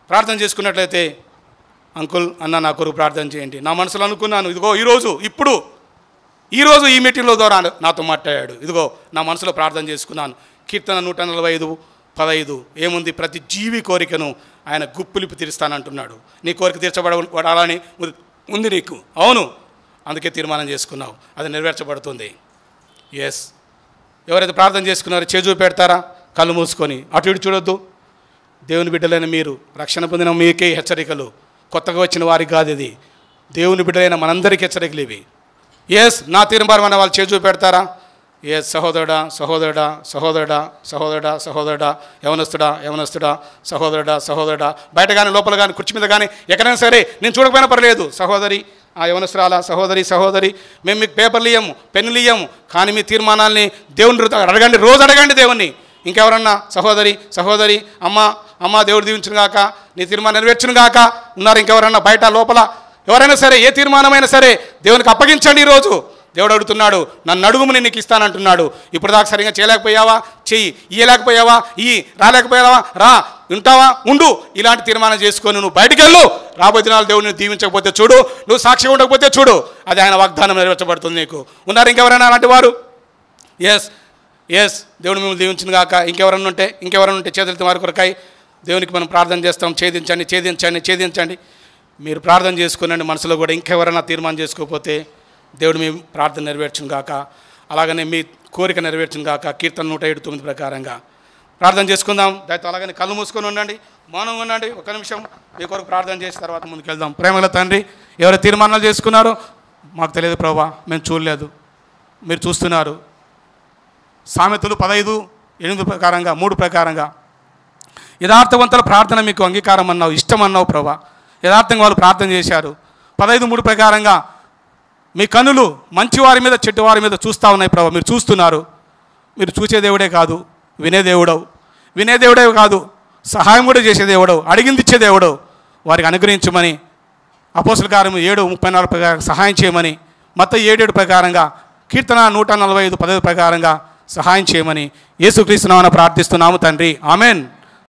ప్రార్థన చేసుకున్నట్లయితే, అంకుల్ అన్న నా కొరకు ప్రార్థన చేయండి. నా మనసులో అనుకున్నాను, ఇదిగో ఈరోజు ఈ మీటింగ్లో ద్వారా నాతో మాట్లాడాడు. ఇదిగో నా మనసులో ప్రార్థన చేసుకున్నాను. కీర్తన 145:15 ఏముంది? ప్రతి జీవి కోరికను ఆయన గుప్పులిపి తీరుస్తానంటున్నాడు. నీ కోరిక తీర్చబడాలని ఉంది నీకు. అవును, అందుకే తీర్మానం చేసుకున్నావు, అది నెరవేర్చబడుతుంది. ఎస్. ఎవరైతే ప్రార్థన చేసుకున్నారో చేజూ పెడతారా? కళ్ళు మూసుకొని అటు ఇటు చూడొద్దు. దేవుని బిడ్డలైన మీరు, రక్షణ పొందిన మీకే హెచ్చరికలు, కొత్తగా వచ్చిన వారికి కాదు ఇది. దేవుని బిడ్డలైన మనందరికీ హెచ్చరికలు ఇవి. ఎస్. నా తీర్మానం అన్న వాళ్ళు చేజూ పెడతారా? ఎస్. సహోదరుడా, యవనస్తుడా, సహోదరుడా, బయట కానీ లోపల కానీ కుర్చీ మీద కానీ ఎక్కడైనా సరే, నేను చూడకపోయినా పర్లేదు, సహోదరి, యవనస్తురాల, సహోదరి, మేము మీకు పేపర్లు ఇయ్యము, పెన్నులు ఇయ్యము, కానీ మీ తీర్మానాల్ని దేవుని అడగండి, రోజు అడగండి దేవుణ్ణి. ఇంకెవరన్నా సహోదరి, అమ్మ దేవుడు దీవించును గాక, నీ తీర్మానం నెరవేర్చును గాక ఉన్నారు. ఇంకెవరన్నా బయట లోపల ఎవరైనా సరే, ఏ తీర్మానమైనా సరే దేవునికి అప్పగించండి. ఈరోజు దేవుడు అడుగుతున్నాడు, నన్ను అడుగుము, నేను నీకు ఇస్తానంటున్నాడు. ఇప్పుడు దాకా సరిగా చేయలేకపోయావా? చెయ్యి. ఇయ్యలేకపోయావా? రాలేకపోయావా? ఉంటావా? ఉండు. ఇలాంటి తీర్మానం చేసుకొని నువ్వు బయటికి వెళ్ళు. రాబోయే దినాలు దేవుడిని దీవించకపోతే చూడు, నువ్వు సాక్షిగా ఉండకపోతే చూడు, అది ఆయన వాగ్దానం నెరవేర్చబడుతుంది నీకు. ఉన్నారు ఇంకెవరైనా అలాంటి వారు? ఎస్. దేవుడు మిమ్మల్ని దీవించును గాక. ఇంకెవరైనా ఉంటే చేతులతో వారి కొరకై దేవునికి మనం ప్రార్థన చేస్తాం. ఛేదించండి. మీరు ప్రార్థన చేసుకునండి మనసులో కూడా. ఇంకెవరైనా తీర్మానం చేసుకోకపోతే దేవుడు మీ ప్రార్థన నెరవేర్చును గాక. అలాగనే మీ కోరిక నెరవేర్చును గాక. కీర్తన 107:9 ప్రకారంగా ప్రార్థన చేసుకుందాం. దయతో అలాగని కళ్ళు మూసుకొని ఉండండి, మౌనంగా ఉండండి. ఒక నిమిషం మీ కొరకు ప్రార్థన చేసిన తర్వాత ముందుకెళ్దాం. ప్రేమగల తండ్రి, ఎవరు తీర్మానాలు చేసుకున్నారో మాకు తెలియదు ప్రభా, మేము చూడలేదు, మీరు చూస్తున్నారు. సామెతలు 15:8 ప్రకారంగా 3 ప్రకారంగా యథార్థవంతుల ప్రార్థన మీకు అంగీకారం అన్నావు, ఇష్టం అన్నావు ప్రభా. యథార్థంగా వాళ్ళు ప్రార్థన చేశారు. 15:3 ప్రకారంగా మీ కన్నులు మంచివారి మీద చెడ్డవారి మీద చూస్తూ ఉన్నాయి ప్రభా. మీరు చూస్తున్నారు. మీరు చూసే దేవుడే కాదు, వినే దేవుడే కాదు, సహాయం కూడా చేసే దేవుడవు, అడిగింది ఇచ్చే దేవుడవు. వారికి అనుగ్రహించమని అపోస్తల కార్యము 7:34 ప్రకారం సహాయం చేయమని, మత్తయి 7:7 ప్రకారంగా, కీర్తన 145:15 ప్రకారంగా సహాయం చేయమని యేసుక్రీస్తు నామమున ప్రార్థిస్తున్నాము తండ్రి. ఆమెన్.